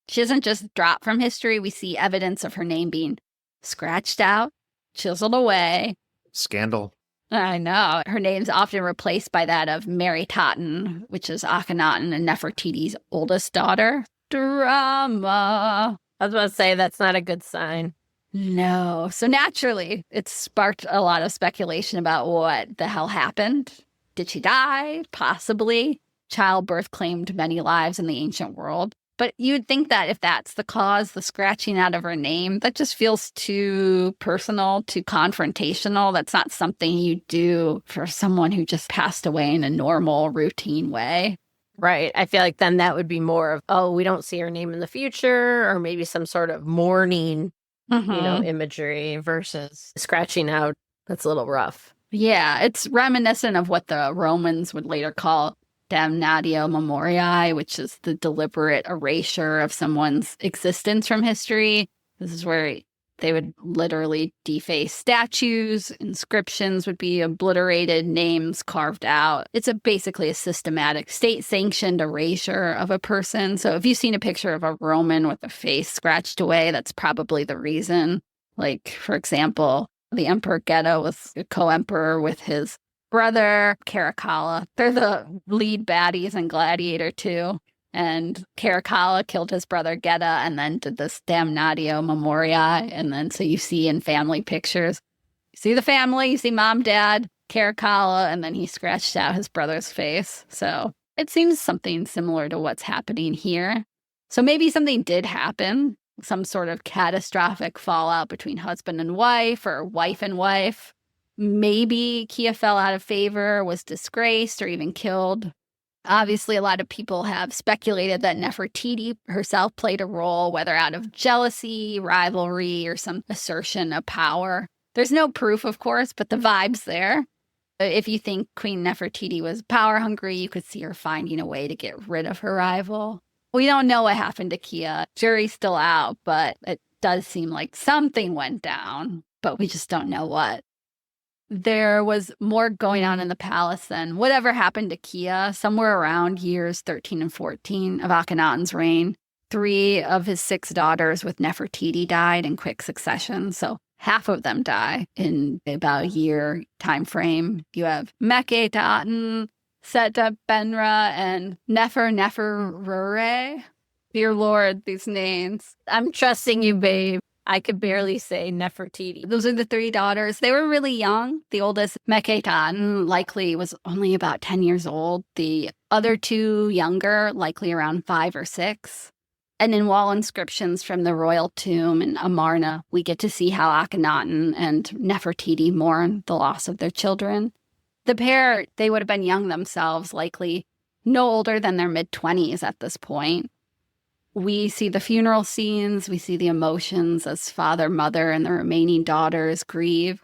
[SPEAKER 1] She doesn't just drop from history. We see evidence of her name being scratched out, chiseled away.
[SPEAKER 2] Scandal.
[SPEAKER 1] I know. Her name's often replaced by that of Megalomaniac, which is Akhenaten and Nefertiti's oldest daughter. Drama.
[SPEAKER 3] I was about to say, that's not a good sign.
[SPEAKER 1] No. So naturally, it sparked a lot of speculation about what the hell happened. Did she die? Possibly. Childbirth claimed many lives in the ancient world. But you'd think that if that's the cause, the scratching out of her name, that just feels too personal, too confrontational. That's not something you do for someone who just passed away in a normal, routine way.
[SPEAKER 3] Right. I feel like then that would be more of, oh, we don't see her name in the future, or maybe some sort of mourning, imagery versus scratching out. That's a little rough.
[SPEAKER 1] Yeah, it's reminiscent of what the Romans would later call damnatio memoriae, which is the deliberate erasure of someone's existence from history. This is where They would literally deface statues, inscriptions would be obliterated, names carved out. It's basically a systematic state-sanctioned erasure of a person. So if you've seen a picture of a Roman with a face scratched away, that's probably the reason. Like, for example, the Emperor Geta was a co-emperor with his brother, Caracalla. They're the lead baddies in Gladiator 2. And Caracalla killed his brother Geta and then did this damnatio memoriae. And then so you see in family pictures, you see the family, you see mom, dad, Caracalla, and then he scratched out his brother's face. So it seems something similar to what's happening here. So maybe something did happen, some sort of catastrophic fallout between husband and wife or wife and wife. Maybe Kia fell out of favor, was disgraced, or even killed. Obviously, a lot of people have speculated that Nefertiti herself played a role, whether out of jealousy, rivalry, or some assertion of power. There's no proof, of course, but the vibe's there. If you think Queen Nefertiti was power hungry, you could see her finding a way to get rid of her rival. We don't know what happened to Kia. Jury's still out, but it does seem like something went down, but we just don't know what. There was more going on in the palace than whatever happened to Kia. Somewhere around years 13 and 14 of Akhenaten's reign, 3 of his 6 daughters with Nefertiti died in quick succession. So half of them die in about a year time frame. You have Akhenaten, Seta-Benra, and Nefertiti. Dear Lord, these names.
[SPEAKER 3] I'm trusting you, babe. I could barely say Nefertiti.
[SPEAKER 1] Those are the 3 daughters. They were really young. The oldest, Akhenaten, likely was only about 10 years old. The other 2 younger, likely around 5 or 6. And in wall inscriptions from the royal tomb in Amarna, we get to see how Akhenaten and Nefertiti mourn the loss of their children. The pair, they would have been young themselves, likely no older than their mid-20s at this point. We see the funeral scenes, we see the emotions as father, mother, and the remaining daughters grieve.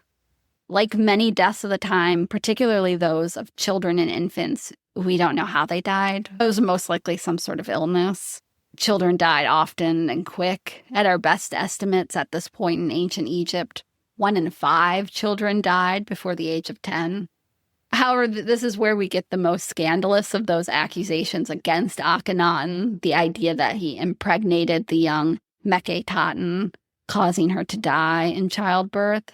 [SPEAKER 1] Like many deaths of the time, particularly those of children and infants, we don't know how they died. It was most likely some sort of illness. Children died often and quick. At our best estimates at this point in ancient Egypt, 1 in 5 children died before the age of 10. However, this is where we get the most scandalous of those accusations against Akhenaten, the idea that he impregnated the young Akhenaten, causing her to die in childbirth.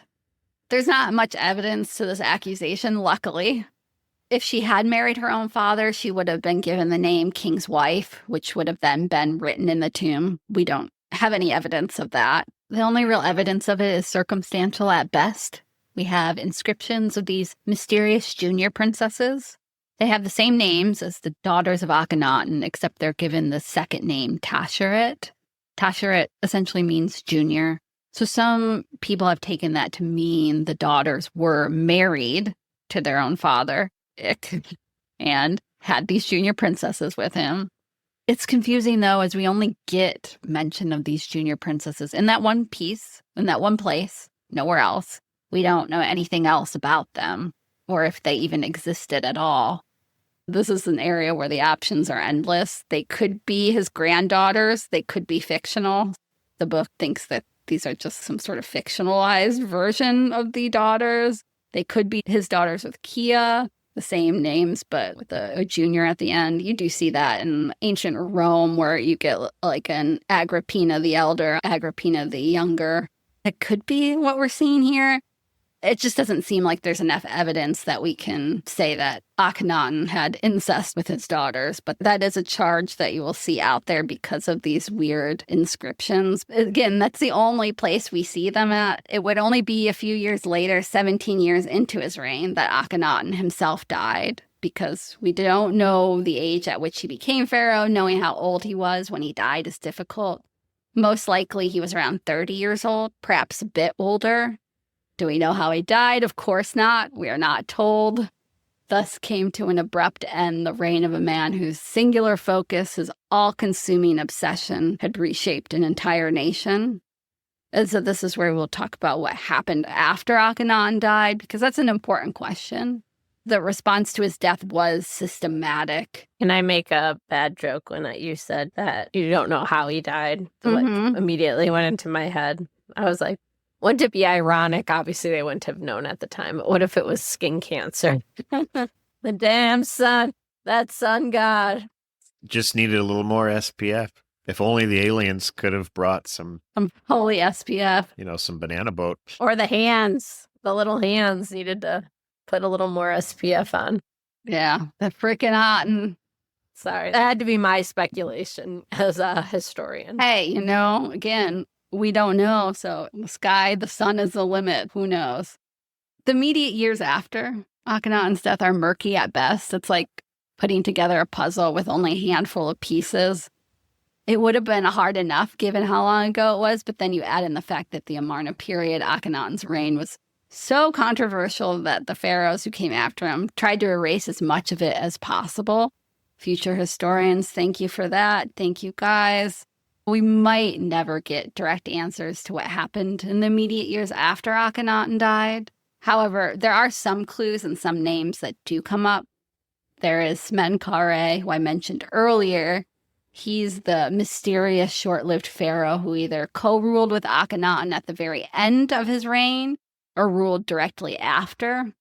[SPEAKER 1] There's not much evidence to this accusation, luckily. If she had married her own father, she would have been given the name King's Wife, which would have then been written in the tomb. We don't have any evidence of that. The only real evidence of it is circumstantial at best. We have inscriptions of these mysterious junior princesses. They have the same names as the daughters of Akhenaten, except they're given the second name, Tasheret. Tasheret essentially means junior. So some people have taken that to mean the daughters were married to their own father and had these junior princesses with him. It's confusing, though, as we only get mention of these junior princesses in that one piece, in that one place, nowhere else. We don't know anything else about them, or if they even existed at all. This is an area where the options are endless. They could be his granddaughters. They could be fictional. The book thinks that these are just some sort of fictionalized version of the daughters. They could be his daughters with Kia, the same names, but with a junior at the end. You do see that in ancient Rome, where you get like an Agrippina the elder, Agrippina the younger. It could be what we're seeing here. It just doesn't seem like there's enough evidence that we can say that Akhenaten had incest with his daughters, but that is a charge that you will see out there because of these weird inscriptions. Again, that's the only place we see them at. It would only be a few years later, 17 years into his reign, that Akhenaten himself died, because we don't know the age at which he became pharaoh. Knowing how old he was when he died is difficult. Most likely he was around 30 years old, perhaps a bit older. Do we know how he died? Of course not. We are not told. Thus came to an abrupt end the reign of a man whose singular focus, his all-consuming obsession, had reshaped an entire nation. And so this is where we'll talk about what happened after Akhenaten died, because that's an important question. The response to his death was systematic.
[SPEAKER 3] Can I make a bad joke when you said that you don't know how he died? What immediately went into my head. I was like, Wouldn't it be ironic? Obviously, they wouldn't have known at the time. But what if it was skin cancer? The damn sun. That sun god.
[SPEAKER 2] Just needed a little more SPF. If only the aliens could have brought some
[SPEAKER 1] holy SPF.
[SPEAKER 2] Some banana boat.
[SPEAKER 3] Or the hands. The little hands needed to put a little more SPF on.
[SPEAKER 1] Yeah, the freaking Aten.
[SPEAKER 3] Sorry, that had to be my speculation as a historian.
[SPEAKER 1] Hey, again, we don't know. So the sun is the limit. Who knows? The immediate years after Akhenaten's death are murky at best. It's like putting together a puzzle with only a handful of pieces. It would have been hard enough given how long ago it was, but then you add in the fact that the Amarna period, Akhenaten's reign, was so controversial that the pharaohs who came after him tried to erase as much of it as possible. Future historians, thank you for that. Thank you, guys. We might never get direct answers to what happened in the immediate years after Akhenaten died. However, there are some clues and some names that do come up. There is Smenkhare, who I mentioned earlier. He's the mysterious short-lived pharaoh who either co-ruled with Akhenaten at the very end of his reign or ruled directly after.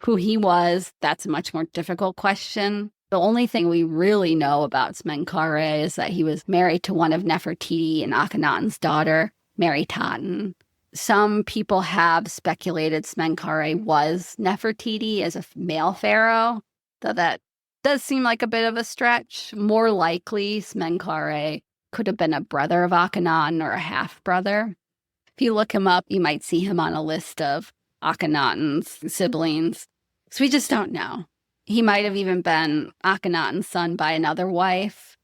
[SPEAKER 1] Who he was, that's a much more difficult question. The only thing we really know about Smenkhare is that he was married to one of Nefertiti and Akhenaten's daughter, Megalomaniac. Some people have speculated Smenkhare was Nefertiti as a male pharaoh, though that does seem like a bit of a stretch. More likely, Smenkhare could have been a brother of Akhenaten or a half-brother. If you look him up, you might see him on a list of Akhenaten's siblings. So we just don't know. He might have even been Akhenaten's son by another wife.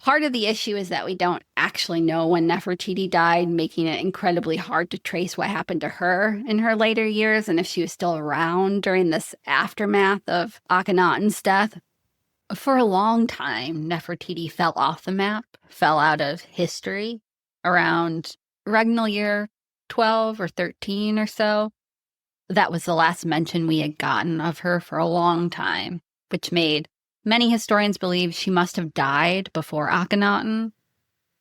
[SPEAKER 1] Part of the issue is that we don't actually know when Nefertiti died, making it incredibly hard to trace what happened to her in her later years and if she was still around during this aftermath of Akhenaten's death. For a long time, Nefertiti fell off the map, fell out of history around regnal year 12 or 13 or so. That was the last mention we had gotten of her for a long time, which made many historians believe she must have died before Akhenaten.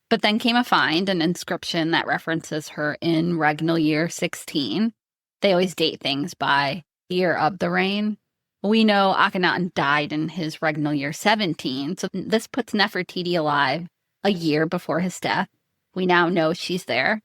[SPEAKER 1] But then came a find, an inscription that references her in regnal year 16. They always date things by year of the reign. We know Akhenaten died in his regnal year 17, so this puts Nefertiti alive a year before his death. We now know she's there.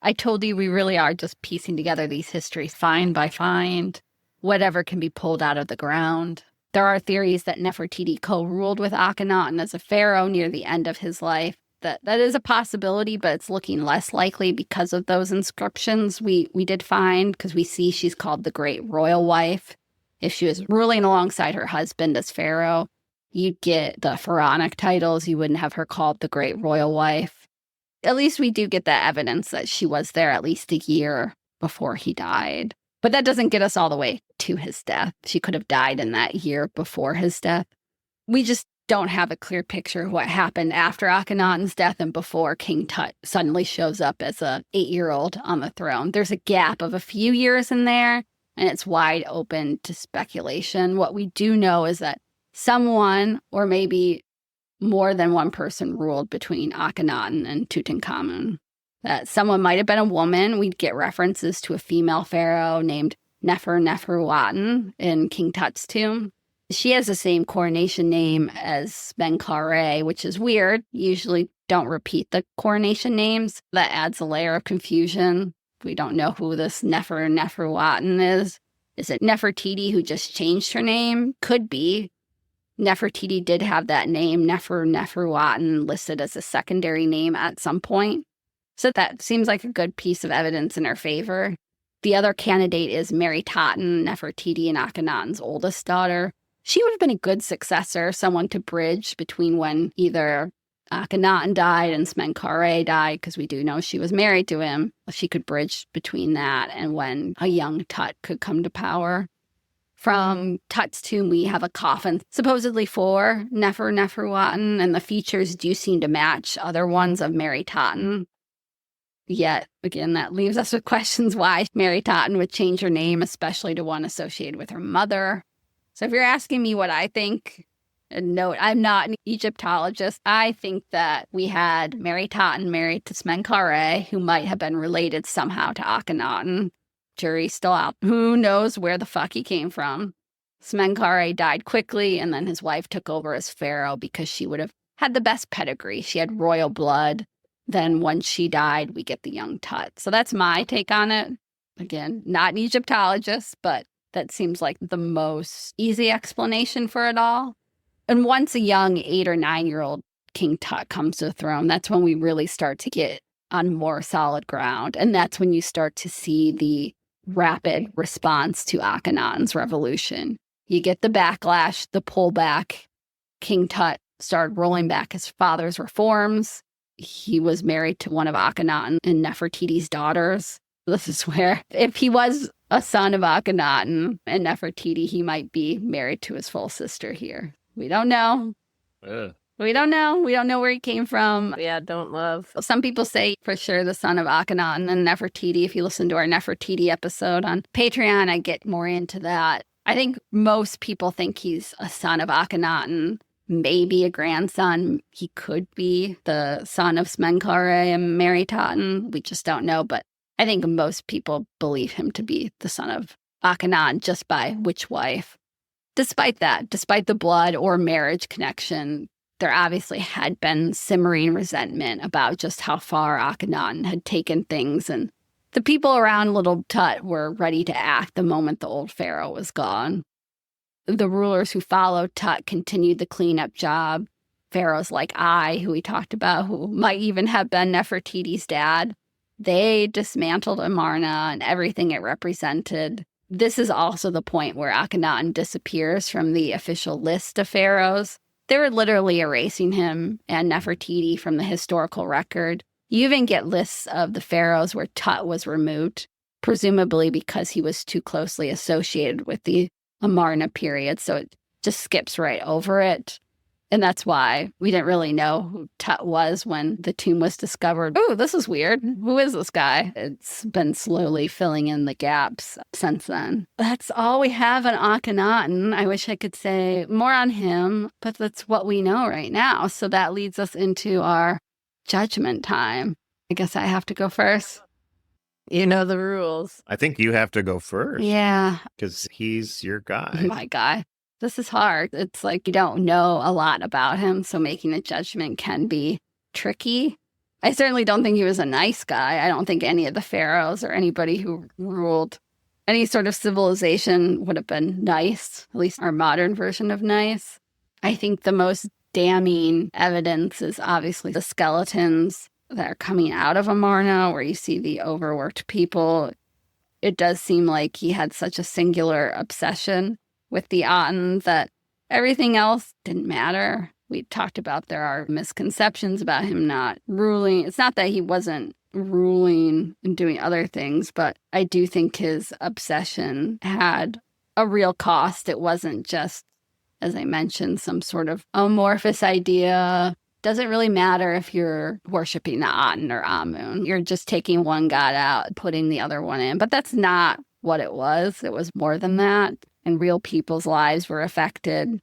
[SPEAKER 1] I told you we really are just piecing together these histories find by find, whatever can be pulled out of the ground. There are theories that Nefertiti co-ruled with Akhenaten as a pharaoh near the end of his life. That is a possibility, but it's looking less likely because of those inscriptions we did find, because we see she's called the Great Royal Wife. If she was ruling alongside her husband as pharaoh, you'd get the pharaonic titles. You wouldn't have her called the Great Royal Wife. At least we do get that evidence that she was there at least a year before he died. But that doesn't get us all the way to his death. She could have died in that year before his death. We just don't have a clear picture of what happened after Akhenaten's death and before King Tut suddenly shows up as a 8-year-old on the throne. There's a gap of a few years in there, and it's wide open to speculation. What we do know is that someone, or maybe more than one person, ruled between Akhenaten and Tutankhamun. That someone might have been a woman. We'd get references to a female pharaoh named Neferuaten in King Tut's tomb. She has the same coronation name as Smenkhare, which is weird. Usually don't repeat the coronation names. That adds a layer of confusion. We don't know who this Neferuaten is. Is it Nefertiti who just changed her name? Could be. Nefertiti did have that name, Neferuaten, listed as a secondary name at some point. So that seems like a good piece of evidence in her favor. The other candidate is Megalomaniac, Nefertiti and Akhenaten's oldest daughter. She would have been a good successor, someone to bridge between when either Akhenaten died and Smenkhare died, because we do know she was married to him. She could bridge between that and when a young Tut could come to power. From Tut's tomb, we have a coffin supposedly for Neferuaten, and the features do seem to match other ones of Megalomaniac. Yet, again, that leaves us with questions why Megalomaniac would change her name, especially to one associated with her mother. So if you're asking me what I think, And note, I'm not an Egyptologist. I think that we had Meritatan married to Smenkhare, who might have been related somehow to Akhenaten. Jury's still out. Who knows where the fuck he came from? Smenkhare died quickly, and then his wife took over as pharaoh because she would have had the best pedigree. She had royal blood. Then once she died, we get the young Tut. So that's my take on it. Again, not an Egyptologist, but that seems like the most easy explanation for it all. And once a young 8 or 9-year-old King Tut comes to the throne, that's when we really start to get on more solid ground. And that's when you start to see the rapid response to Akhenaten's revolution. You get the backlash, the pullback. King Tut started rolling back his father's reforms. He was married to one of Akhenaten and Nefertiti's daughters. This is where, if he was a son of Akhenaten and Nefertiti, he might be married to his full sister here. We don't know. We don't know. We don't know where he came from.
[SPEAKER 3] Yeah, don't love.
[SPEAKER 1] Some people say for sure the son of Akhenaten and Nefertiti. If you listen to our Nefertiti episode on Patreon, I get more into that. I think most people think he's a son of Akhenaten, maybe a grandson. He could be the son of Smenkhare and Meritatan. We just don't know. But I think most people believe him to be the son of Akhenaten just by which wife. Despite that, despite the blood or marriage connection, there obviously had been simmering resentment about just how far Akhenaten had taken things, and the people around Little Tut were ready to act the moment the old pharaoh was gone. The rulers who followed Tut continued the cleanup job. Pharaohs like Ai, who we talked about, who might even have been Nefertiti's dad, they dismantled Amarna and everything it represented. This is also the point where Akhenaten disappears from the official list of pharaohs. They were literally erasing him and Nefertiti from the historical record. You even get lists of the pharaohs where Tut was removed, presumably because he was too closely associated with the Amarna period, so it just skips right over it. And that's why we didn't really know who Tut was when the tomb was discovered. Oh, this is weird. Who is this guy? It's been slowly filling in the gaps since then. That's all we have on Akhenaten. I wish I could say more on him, but that's what we know right now. So that leads us into our judgment time. I guess I have to go first.
[SPEAKER 3] You know the rules.
[SPEAKER 2] I think you have to go first.
[SPEAKER 1] Yeah.
[SPEAKER 2] Because he's your guy.
[SPEAKER 1] My guy. This is hard. It's like you don't know a lot about him, so making a judgment can be tricky. I certainly don't think he was a nice guy. I don't think any of the pharaohs or anybody who ruled any sort of civilization would have been nice, at least our modern version of nice. I think the most damning evidence is obviously the skeletons that are coming out of Amarna, where you see the overworked people. It does seem like he had such a singular obsession with the Aten that everything else didn't matter. We talked about there are misconceptions about him not ruling. It's not that he wasn't ruling and doing other things, but I do think his obsession had a real cost. It wasn't just, as I mentioned, some sort of amorphous idea. Doesn't really matter if you're worshiping the Aten or Amun. You're just taking one god out, putting the other one in. But that's not what it was. It was more than that. And real people's lives were affected.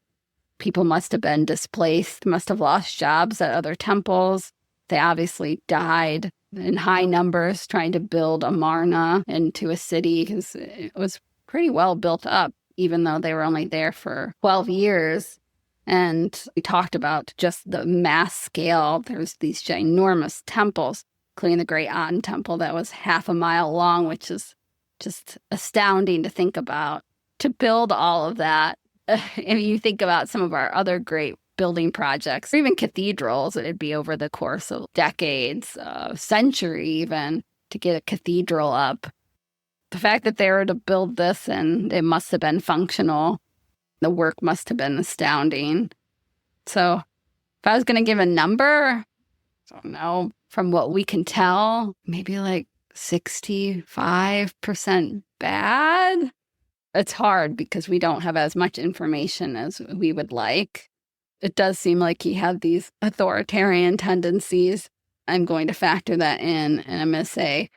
[SPEAKER 1] People must have been displaced, must have lost jobs at other temples. They obviously died in high numbers trying to build Amarna into a city because it was pretty well built up, even though they were only there for 12 years. And we talked about just the mass scale. There's these ginormous temples, including the Great Aten Temple that was half a mile long, which is just astounding to think about. To build all of that, if you think about some of our other great building projects, or even cathedrals, it'd be over the course of decades, century even, to get a cathedral up. The fact that they were to build this and it must have been functional, the work must have been astounding. So if I was going to give a number, I don't know, from what we can tell, maybe like 65% bad. It's hard because we don't have as much information as we would like. It does seem like he had these authoritarian tendencies. I'm going to factor that in, and I'm going to say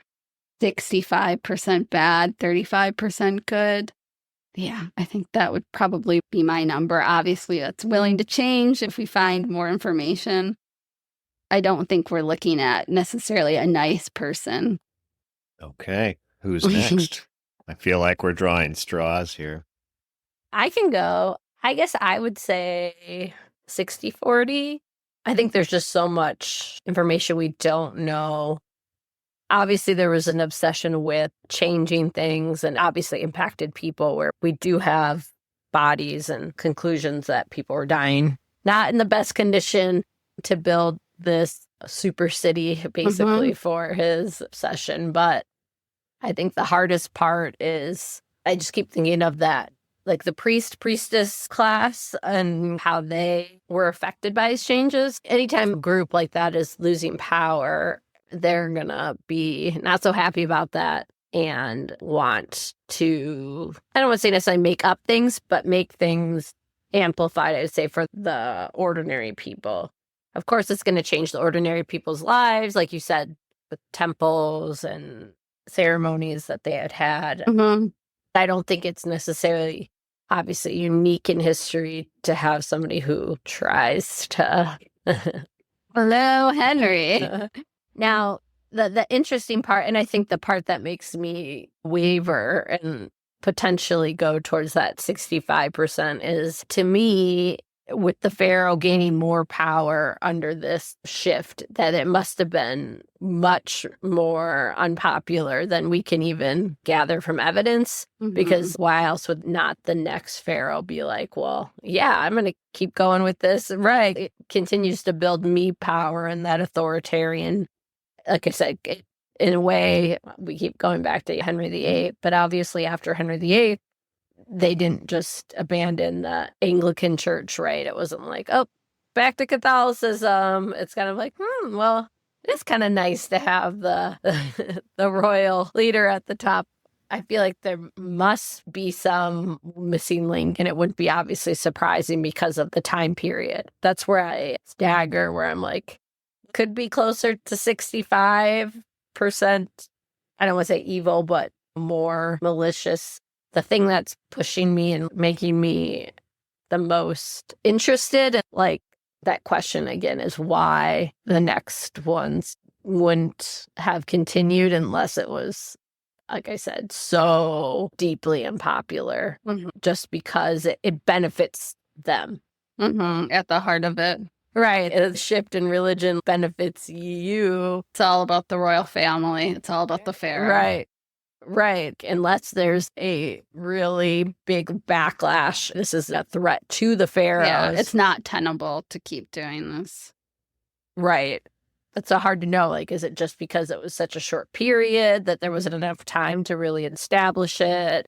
[SPEAKER 1] 65% bad, 35% good. Yeah, I think that would probably be my number. Obviously, that's willing to change if we find more information. I don't think we're looking at necessarily a nice person.
[SPEAKER 2] Okay. Who's next? I feel like we're drawing straws here.
[SPEAKER 3] I can go. I guess I would say 60-40. I think there's just so much information we don't know. Obviously, there was an obsession with changing things and obviously impacted people where we do have bodies and conclusions that people are dying, not in the best condition to build this super city, basically, for his obsession. But I think the hardest part is I just keep thinking of that, like the priestess class and how they were affected by his changes. Anytime a group like that is losing power, they're going to be not so happy about that and want to, I don't want to say necessarily make up things, but make things amplified, I would say, for the ordinary people. Of course, it's going to change the ordinary people's lives, like you said, with temples and ceremonies that they had. I don't think it's necessarily, obviously, unique in history to have somebody who tries to...
[SPEAKER 1] Hello, Henry.
[SPEAKER 3] Now, the interesting part, and I think the part that makes me waver and potentially go towards that 65% is, to me, with the pharaoh gaining more power under this shift, that it must have been much more unpopular than we can even gather from evidence. Because why else would not the next pharaoh be like, well, yeah, I'm going to keep going with this. Right. It continues to build me power and that authoritarian. Like I said, in a way, we keep going back to Henry VIII, but obviously after Henry VIII, they didn't just abandon the Anglican church, right? It wasn't like, oh, back to Catholicism. It's kind of like, well, it's kind of nice to have the the royal leader at the top. I feel like there must be some missing link, and it wouldn't be obviously surprising because of the time period. That's where I stagger, where I'm like, could be closer to 65%. I don't want to say evil, but more malicious. The thing that's pushing me and making me the most interested in, like, that question again is why the next ones wouldn't have continued unless it was, like I said, so deeply unpopular, just because it benefits them.
[SPEAKER 1] At the heart of it.
[SPEAKER 3] Right. A shift in religion benefits you.
[SPEAKER 1] It's all about the royal family. It's all about the pharaoh.
[SPEAKER 3] Right. Right. Unless there's a really big backlash. This is a threat to the pharaohs.
[SPEAKER 1] Yeah, it's not tenable to keep doing this.
[SPEAKER 3] Right. It's so hard to know. Like, is it just because it was such a short period that there wasn't enough time to really establish it?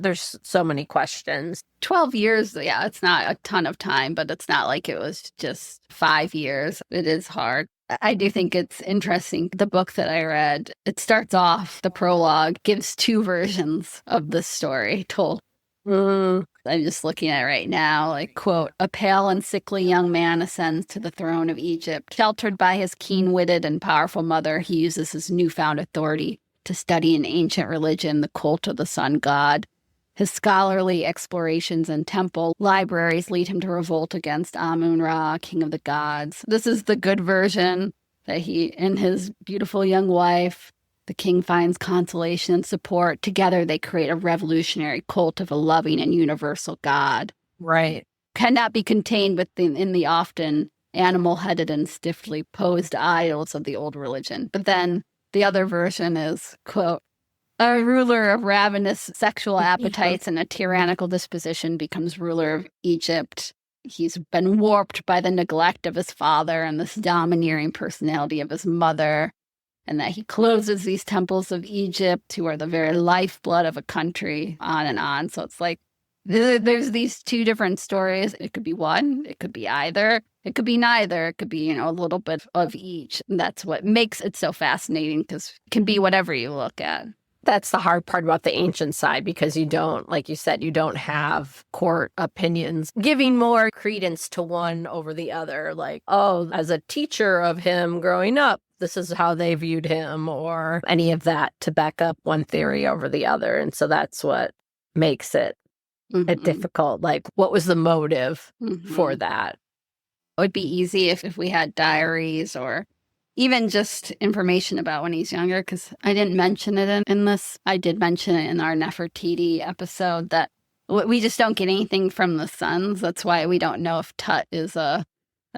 [SPEAKER 3] There's so many questions.
[SPEAKER 1] 12 years, yeah, it's not a ton of time, but it's not like it was just 5 years. It is hard. I do think it's interesting. The book that I read, it starts off, the prologue gives two versions of the story told. I'm just looking at it right now, like, quote, a pale and sickly young man ascends to the throne of Egypt. Sheltered by his keen-witted and powerful mother, he uses his newfound authority to study an ancient religion, the cult of the sun god. His scholarly explorations and temple libraries lead him to revolt against Amun-Ra, king of the gods. This is the good version, that he and his beautiful young wife, the king, finds consolation and support. Together they create a revolutionary cult of a loving and universal god.
[SPEAKER 3] Right.
[SPEAKER 1] Cannot be contained within the often animal-headed and stiffly posed idols of the old religion. But then the other version is, quote, a ruler of ravenous sexual appetites and a tyrannical disposition becomes ruler of Egypt. He's been warped by the neglect of his father and this domineering personality of his mother, and that he closes these temples of Egypt, who are the very lifeblood of a country, on and on. So it's like, there's these two different stories. It could be one, it could be either, it could be neither, it could be, a little bit of each. And that's what makes it so fascinating, because it can be whatever you look at.
[SPEAKER 3] That's the hard part about the ancient side, because you don't, like you said, you don't have court opinions giving more credence to one over the other. Like, oh, as a teacher of him growing up, this is how they viewed him, or any of that to back up one theory over the other. And so that's what makes it difficult. Like, what was the motive for that?
[SPEAKER 1] It would be easy if we had diaries or even just information about when he's younger, because I didn't mention it in this. I did mention it in our Nefertiti episode that we just don't get anything from the sons. That's why we don't know if Tut is a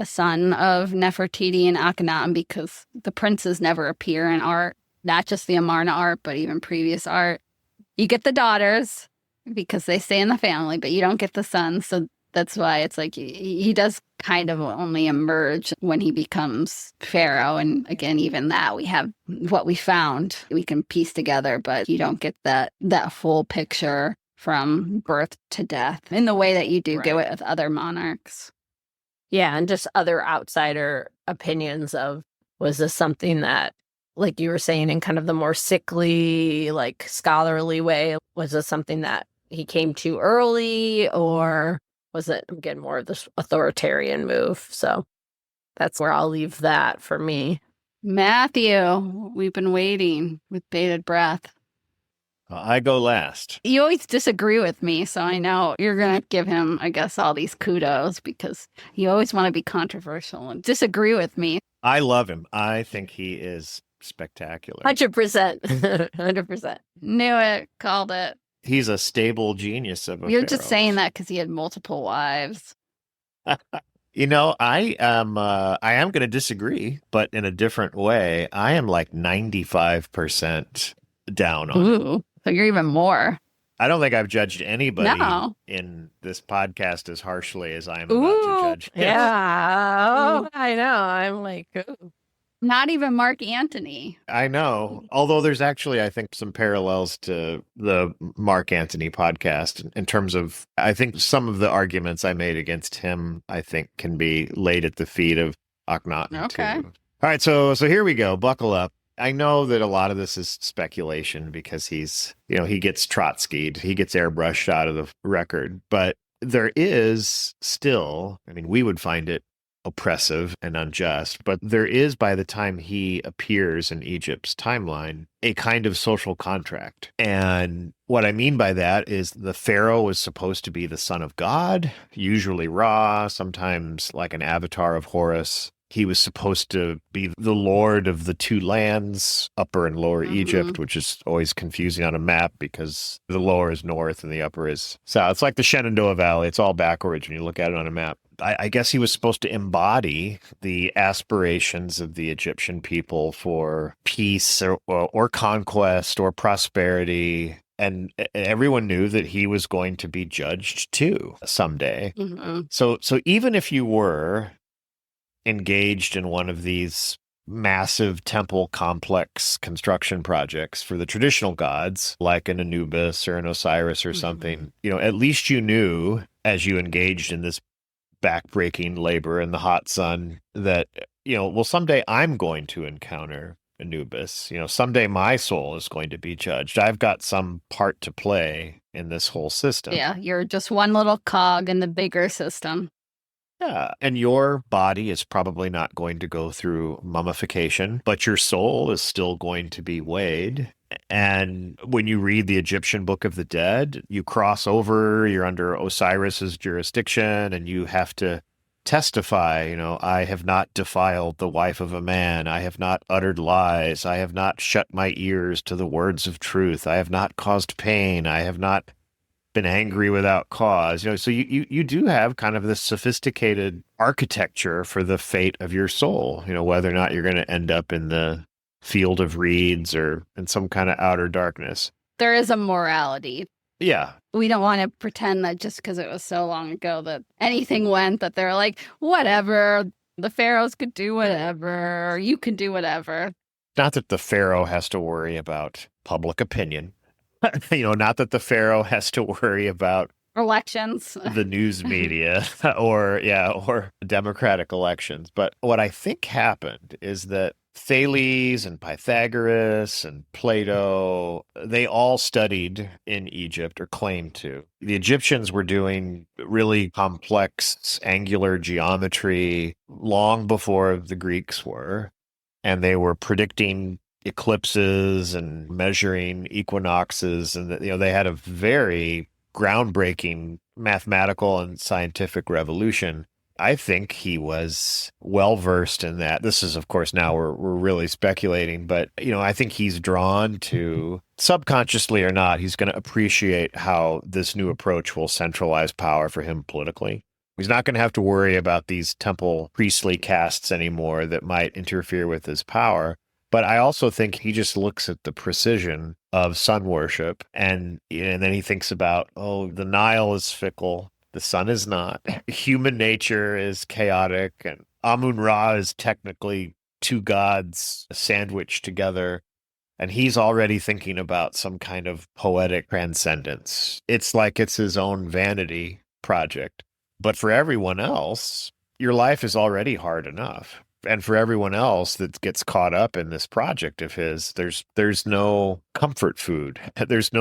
[SPEAKER 1] son of Nefertiti and Akhenaten, because the princes never appear in art, not just the Amarna art, but even previous art. You get the daughters because they stay in the family, but you don't get the sons. So that's why it's like he does kind of only emerge when he becomes pharaoh. And again, even that, we have what we found we can piece together, but you don't get that full picture from birth to death in the way that you do get with other monarchs.
[SPEAKER 3] Yeah, and just other outsider opinions of, was this something that, like you were saying, in kind of the more sickly, like scholarly way, was this something that he came too early, or was it, again, more of this authoritarian move? So that's where I'll leave that for me.
[SPEAKER 1] Matthew, we've been waiting with bated breath.
[SPEAKER 2] I go last.
[SPEAKER 1] You always disagree with me, so I know you're going to give him, I guess, all these kudos because you always want to be controversial and disagree with me.
[SPEAKER 2] I love him. I think he is spectacular.
[SPEAKER 3] 100%. 100%.
[SPEAKER 1] Knew it. Called it.
[SPEAKER 2] He's a stable genius of a
[SPEAKER 1] You're
[SPEAKER 2] pharaoh.
[SPEAKER 1] just saying that because he had multiple wives.
[SPEAKER 2] You know, I am going to disagree, but in a different way. I am like 95% down on it.
[SPEAKER 1] Ooh, so you're even more.
[SPEAKER 2] I don't think I've judged anybody
[SPEAKER 1] No.
[SPEAKER 2] in this podcast as harshly as I am about to judge him.
[SPEAKER 3] Yeah. I know. I'm like, ooh.
[SPEAKER 1] Not even Mark Antony.
[SPEAKER 2] I know. Although there's actually, I think, some parallels to the Mark Antony podcast in terms of, I think some of the arguments I made against him, I think, can be laid at the feet of Akhenaten
[SPEAKER 1] Okay.
[SPEAKER 2] too. All right, so here we go. Buckle up. I know that a lot of this is speculation because he's, he gets Trotsky'd, he gets airbrushed out of the record, but there is still, we would find it oppressive and unjust, but there is, by the time he appears in Egypt's timeline, a kind of social contract. And what I mean by that is the pharaoh was supposed to be the son of God, usually Ra, sometimes like an avatar of Horus. He was supposed to be the lord of the two lands, Upper and Lower Egypt, which is always confusing on a map because the lower is north and the upper is south. It's like the Shenandoah Valley. It's all backwards when you look at it on a map. I guess he was supposed to embody the aspirations of the Egyptian people for peace or conquest or prosperity. And everyone knew that he was going to be judged too someday. So even if you were engaged in one of these massive temple complex construction projects for the traditional gods, like an Anubis or an Osiris or something, at least you knew as you engaged in this backbreaking labor in the hot sun that, well, someday I'm going to encounter Anubis. Someday my soul is going to be judged. I've got some part to play in this whole system.
[SPEAKER 1] Yeah, you're just one little cog in the bigger system.
[SPEAKER 2] Yeah, and your body is probably not going to go through mummification, but your soul is still going to be weighed. And when you read the Egyptian Book of the Dead, you cross over, you're under Osiris's jurisdiction, and you have to testify, I have not defiled the wife of a man. I have not uttered lies. I have not shut my ears to the words of truth. I have not caused pain. I have not been angry without cause. So you do have kind of this sophisticated architecture for the fate of your soul, whether or not you're going to end up in the field of reeds or in some kind of outer darkness.
[SPEAKER 1] There is a morality.
[SPEAKER 2] Yeah.
[SPEAKER 1] We don't want to pretend that just because it was so long ago that anything went, that they're like, whatever, the pharaohs could do whatever, or you can do whatever.
[SPEAKER 2] Not that the pharaoh has to worry about public opinion. Not that the pharaoh has to worry about
[SPEAKER 1] elections,
[SPEAKER 2] the news media or democratic elections. But what I think happened is that Thales and Pythagoras and Plato, they all studied in Egypt or claimed to. The Egyptians were doing really complex angular geometry long before the Greeks were, and they were predicting eclipses and measuring equinoxes, and they had a very groundbreaking mathematical and scientific revolution. I think he was well versed in that. This is, of course, now we're really speculating, but I think he's drawn to, subconsciously or not, he's going to appreciate how this new approach will centralize power for him politically. He's not going to have to worry about these temple priestly castes anymore that might interfere with his power. But I also think he just looks at the precision of sun worship, and then he thinks about, the Nile is fickle. The sun is not. Human nature is chaotic, and Amun-Ra is technically two gods sandwiched together. And he's already thinking about some kind of poetic transcendence. It's like it's his own vanity project. But for everyone else, your life is already hard enough. And for everyone else that gets caught up in this project of his, there's no comfort food. There's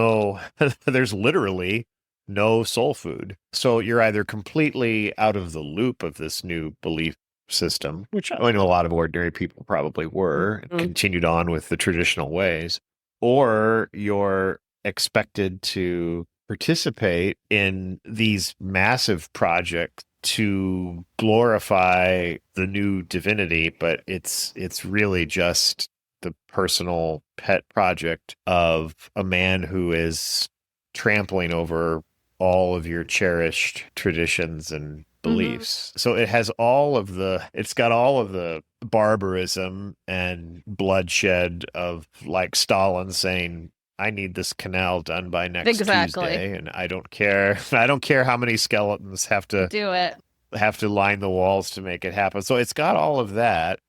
[SPEAKER 2] literally no soul food. So you're either completely out of the loop of this new belief system, which I know a lot of ordinary people probably were, and continued on with the traditional ways, or you're expected to participate in these massive projects to glorify the new divinity, but it's really just the personal pet project of a man who is trampling over all of your cherished traditions and beliefs. So it's got all of the barbarism and bloodshed of, like, Stalin saying, I need this canal done by next Tuesday, and I don't care how many skeletons have to line the walls to make it happen. So it's got all of that.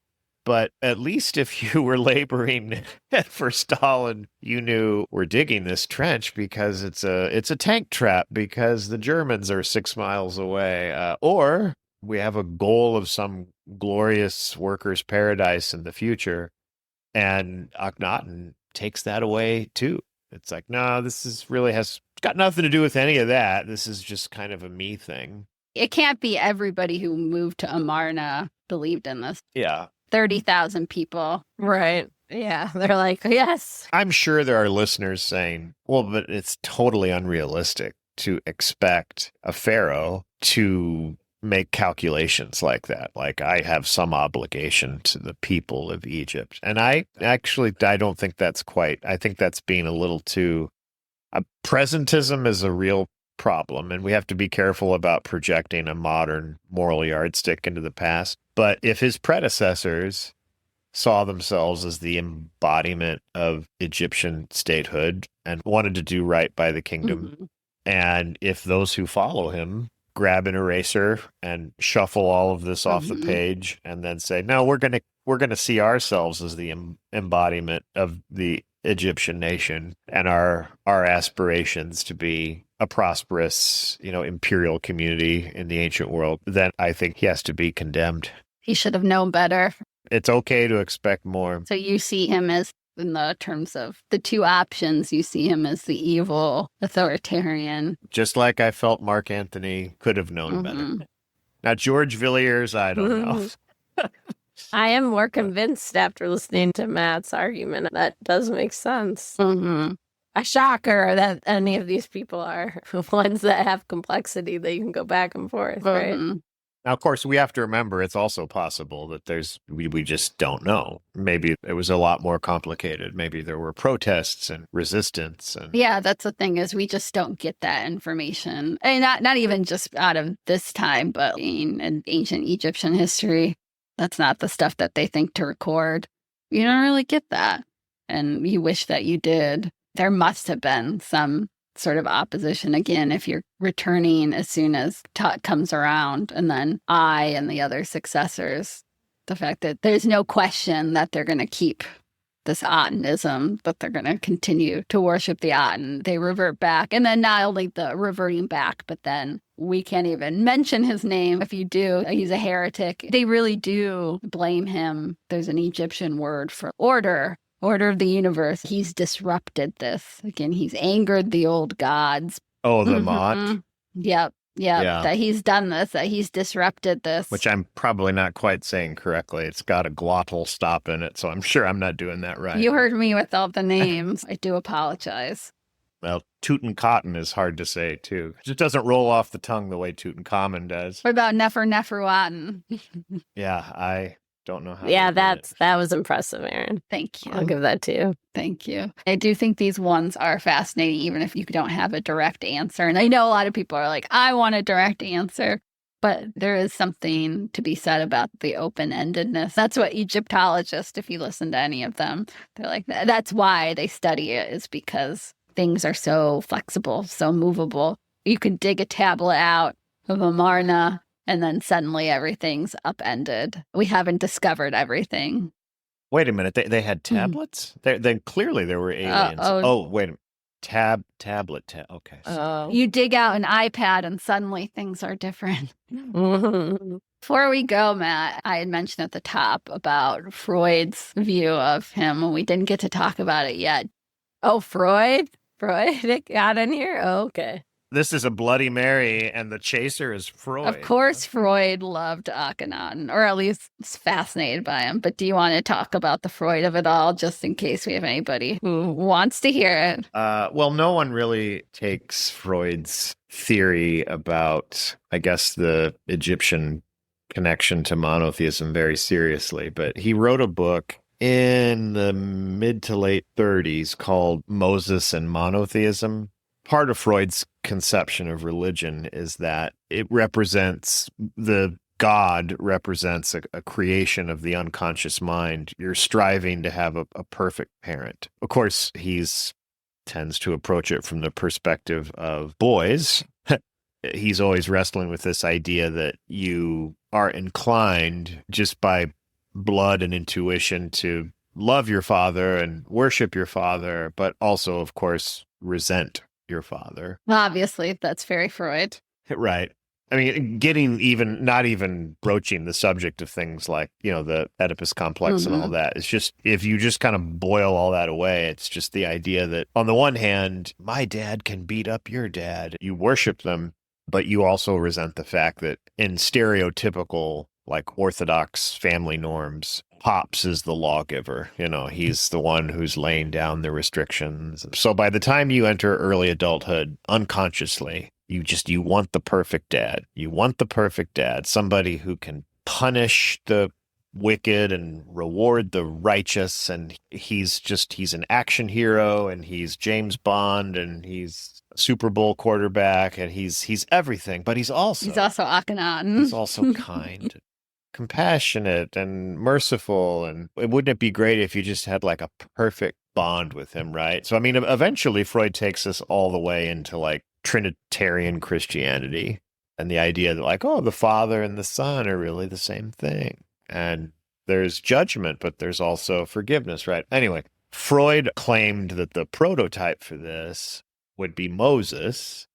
[SPEAKER 2] But at least if you were laboring for Stalin, you knew we're digging this trench because it's a tank trap because the Germans are 6 miles away, or we have a goal of some glorious workers' paradise in the future, and Akhenaten takes that away too. It's like, no, has got nothing to do with any of that. This is just kind of a me thing.
[SPEAKER 1] It can't be everybody who moved to Amarna believed in this.
[SPEAKER 2] Yeah.
[SPEAKER 1] 30,000 people.
[SPEAKER 3] Right. Yeah. They're like, yes.
[SPEAKER 2] I'm sure there are listeners saying, well, but it's totally unrealistic to expect a pharaoh to make calculations like that. Like, I have some obligation to the people of Egypt. And I don't think that's I think that's being a little too, presentism is a real problem, and we have to be careful about projecting a modern moral yardstick into the past. But if his predecessors saw themselves as the embodiment of Egyptian statehood and wanted to do right by the kingdom, and if those who follow him grab an eraser and shuffle all of this off the page and then say, no, we're going to see ourselves as the embodiment of the Egyptian nation and our aspirations to be a prosperous, imperial community in the ancient world, then I think he has to be condemned.
[SPEAKER 1] He should have known better.
[SPEAKER 2] It's okay to expect more.
[SPEAKER 1] So you see him as, in the terms of the two options, you see him as the evil authoritarian.
[SPEAKER 2] Just like I felt Mark Antony could have known better. Now, George Villiers, I don't know.
[SPEAKER 3] I am more convinced after listening to Matt's argument. That does make sense. A shocker that any of these people are ones that have complexity that you can go back and forth, right?
[SPEAKER 2] Now, of course, we have to remember it's also possible that we just don't know. Maybe it was a lot more complicated. Maybe there were protests and resistance.
[SPEAKER 1] Yeah, that's the thing, is we just don't get that information. And not even just out of this time, but in ancient Egyptian history. That's not the stuff that they think to record. You don't really get that. And you wish that you did. There must have been some sort of opposition, again, if you're returning as soon as Tut comes around, and then I and the other successors, the fact that there's no question that they're going to keep this Atenism, that they're going to continue to worship the Aten. They revert back. And then not only the reverting back, but then we can't even mention his name. If you do, he's a heretic. They really do blame him. There's an Egyptian word for order of the universe. He's disrupted this. Again, he's angered the old gods.
[SPEAKER 2] Oh, the Mot?
[SPEAKER 1] Yep. Yeah, that he's done this, that he's disrupted this.
[SPEAKER 2] Which I'm probably not quite saying correctly. It's got a glottal stop in it, so I'm sure I'm not doing that right.
[SPEAKER 1] You heard me with all the names. I do apologize.
[SPEAKER 2] Well, Tutankhaten is hard to say, too. It doesn't roll off the tongue the way Tutankhamen does.
[SPEAKER 1] What about Nefertiti?
[SPEAKER 2] Yeah, I don't know how
[SPEAKER 3] Yeah,
[SPEAKER 2] they did it.
[SPEAKER 3] that was impressive, Erin.
[SPEAKER 1] Thank you.
[SPEAKER 3] I'll give that to you.
[SPEAKER 1] Thank you. I do think these ones are fascinating, even if you don't have a direct answer. And I know a lot of people are like, I want a direct answer. But there is something to be said about the open-endedness. That's what Egyptologists, if you listen to any of them, they're like, that's why they study it, is because things are so flexible, so movable. You can dig a tablet out of Amarna, and then suddenly everything's upended. We haven't discovered everything.
[SPEAKER 2] Wait a minute. They had tablets? Then clearly there were aliens. Wait a minute. Tablet. Okay.
[SPEAKER 1] You dig out an iPad and suddenly things are different. Before we go, Matt, I had mentioned at the top about Freud's view of him, and we didn't get to talk about it yet. Oh, Freud? Freud got in here? Oh, okay.
[SPEAKER 2] This is a Bloody Mary, and the chaser is Freud.
[SPEAKER 1] Of course, Freud loved Akhenaten, or at least was fascinated by him. But do you want to talk about the Freud of it all, just in case we have anybody who wants to hear it?
[SPEAKER 2] Well, no one really takes Freud's theory about, I guess, the Egyptian connection to monotheism very seriously. But he wrote a book in the mid to late 30s called Moses and Monotheism. Part of Freud's conception of religion is that it represents God represents a creation of the unconscious mind. You're striving to have a perfect parent. Of course, tends to approach it from the perspective of boys. He's always wrestling with this idea that you are inclined just by blood and intuition to love your father and worship your father, but also, of course, resent your father.
[SPEAKER 1] Obviously, that's very Freud.
[SPEAKER 2] Right. I mean, not even broaching the subject of things like, the Oedipus complex and all that. It's just, if you just kind of boil all that away, it's just the idea that on the one hand, my dad can beat up your dad. You worship them, but you also resent the fact that in stereotypical, like orthodox family norms, Pops is the lawgiver. He's the one who's laying down the restrictions. So by the time you enter early adulthood, unconsciously, you want the perfect dad. You want the perfect dad, somebody who can punish the wicked and reward the righteous. And he's an action hero, and he's James Bond, and he's a Super Bowl quarterback, and he's everything. But he's also
[SPEAKER 1] Akhenaten.
[SPEAKER 2] He's also kind, compassionate, and merciful. And wouldn't it be great if you just had like a perfect bond with him, right? So, I mean, eventually Freud takes us all the way into like Trinitarian Christianity and the idea that like, the Father and the Son are really the same thing. And there's judgment, but there's also forgiveness, right? Anyway, Freud claimed that the prototype for this would be Moses,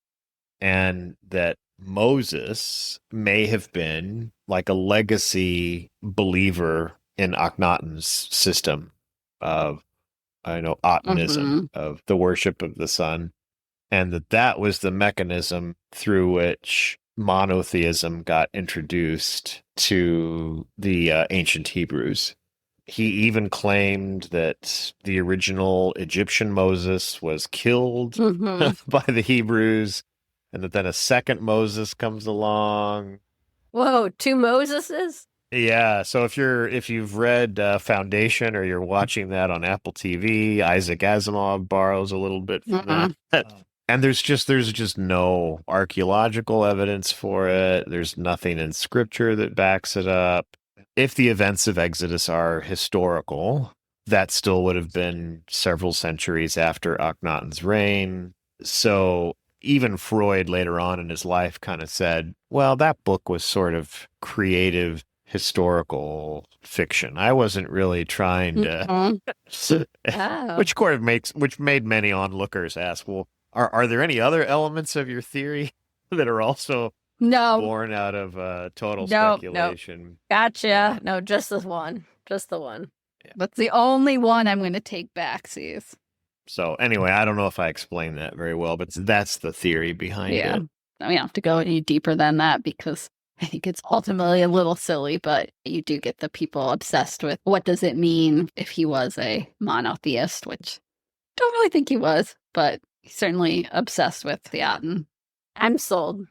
[SPEAKER 2] and that Moses may have been like a legacy believer in Akhenaten's system of, Atenism, of the worship of the sun, and that was the mechanism through which monotheism got introduced to the ancient Hebrews. He even claimed that the original Egyptian Moses was killed by the Hebrews, and that then a second Moses comes along.
[SPEAKER 3] Whoa, 2 Moseses?
[SPEAKER 2] Yeah, so if you've read Foundation, or you're watching that on Apple TV, Isaac Asimov borrows a little bit from that. And there's just no archaeological evidence for it. There's nothing in scripture that backs it up. If the events of Exodus are historical, that still would have been several centuries after Akhenaten's reign. So even Freud later on in his life kind of said, well, that book was sort of creative historical fiction. I wasn't really trying to, which made many onlookers ask, well, are there any other elements of your theory that are also born out of total speculation?
[SPEAKER 3] No. Gotcha. No, just the one. Just the one.
[SPEAKER 1] Yeah. That's the only one I'm going to take back, C's.
[SPEAKER 2] So anyway, I don't know if I explained that very well, but that's the theory behind it.
[SPEAKER 1] I don't have to go any deeper than that, because I think it's ultimately a little silly, but you do get the people obsessed with what does it mean if he was a monotheist, which don't really think he was, but Certainly obsessed with the Aten.
[SPEAKER 3] I'm sold.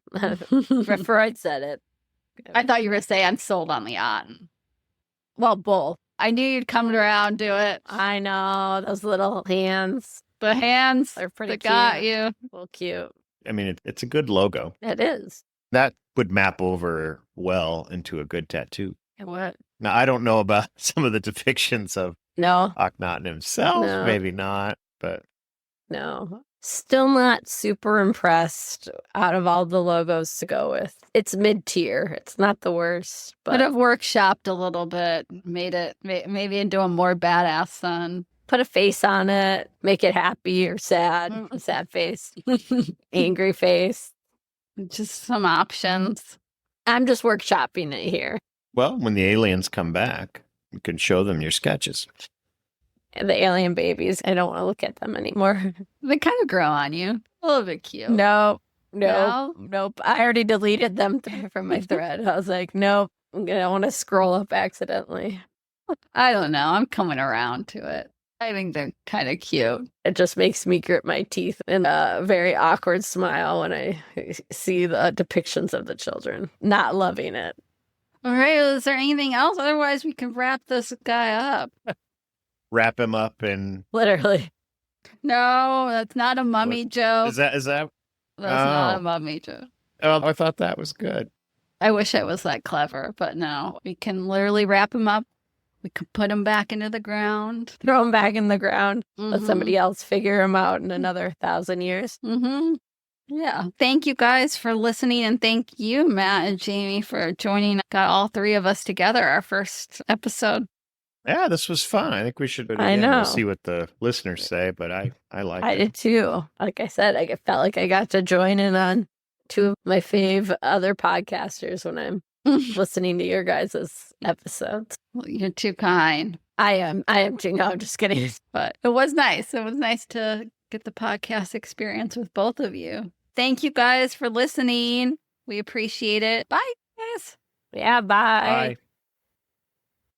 [SPEAKER 3] Freud said it.
[SPEAKER 1] I thought you were going to say I'm sold on the Aten. Well, both. I knew you'd come around, do it.
[SPEAKER 3] I know, those little hands.
[SPEAKER 1] The hands
[SPEAKER 3] They're pretty
[SPEAKER 1] that
[SPEAKER 3] cute.
[SPEAKER 1] got you.
[SPEAKER 3] Well, cute.
[SPEAKER 2] I mean, it's a good logo.
[SPEAKER 3] It is.
[SPEAKER 2] That would map over well into a good tattoo.
[SPEAKER 3] What?
[SPEAKER 2] Now, I don't know about some of the depictions of
[SPEAKER 3] No,
[SPEAKER 2] Akhenaten himself.
[SPEAKER 3] No.
[SPEAKER 2] Maybe not, but
[SPEAKER 3] no. Still not super impressed out of all the logos to go with. It's mid-tier. It's not the worst,
[SPEAKER 1] Could
[SPEAKER 3] but
[SPEAKER 1] have workshopped a little bit, made it maybe into a more badass son.
[SPEAKER 3] put a face on it, make it happy or sad. A sad face, angry face.
[SPEAKER 1] Just some options.
[SPEAKER 3] I'm just workshopping it here.
[SPEAKER 2] well, when the aliens come back, you can show them your sketches.
[SPEAKER 3] The alien babies, I don't want to look at them anymore.
[SPEAKER 1] They kind of grow on you. A little bit cute.
[SPEAKER 3] Nope.
[SPEAKER 1] No?
[SPEAKER 3] Nope. I already deleted them from my thread. I was like, nope. I don't want to scroll up accidentally.
[SPEAKER 1] I don't know. I'm coming around to it. I think they're kind of cute.
[SPEAKER 3] It just makes me grit my teeth in a very awkward smile when I see the depictions of the children. Not loving it.
[SPEAKER 1] All right. Is there anything else? Otherwise, we can wrap this guy up.
[SPEAKER 2] Wrap him up in.
[SPEAKER 3] Literally.
[SPEAKER 1] No, that's not a mummy joke.
[SPEAKER 2] Is that?
[SPEAKER 1] That's not
[SPEAKER 2] Oh.
[SPEAKER 1] a mummy joke.
[SPEAKER 2] Oh, I thought that was good.
[SPEAKER 1] I wish I was that clever, but no. We can literally wrap him up. We can put him back into the ground.
[SPEAKER 3] Throw them back in the ground. Let
[SPEAKER 1] Mhm.
[SPEAKER 3] somebody else figure them out in another 1,000 years.
[SPEAKER 1] Mm-hmm. Yeah. Thank you guys for listening. And thank you, Matt and Jamie, for joining. Got all three of us together, our first episode.
[SPEAKER 2] Yeah, this was fun. I think we should.
[SPEAKER 3] I
[SPEAKER 2] again,
[SPEAKER 3] know.
[SPEAKER 2] We'll see what the listeners say, but I like
[SPEAKER 3] I
[SPEAKER 2] it.
[SPEAKER 3] did too. Like I said, I felt like I got to join in on two of my fave other podcasters when I'm listening to your guys' episodes.
[SPEAKER 1] Well, you're too kind.
[SPEAKER 3] I am too. No, I'm just kidding.
[SPEAKER 1] But it was nice. It was nice to get the podcast experience with both of you. Thank you guys for listening. We appreciate it. Bye, guys.
[SPEAKER 3] Yeah, bye.
[SPEAKER 2] Bye.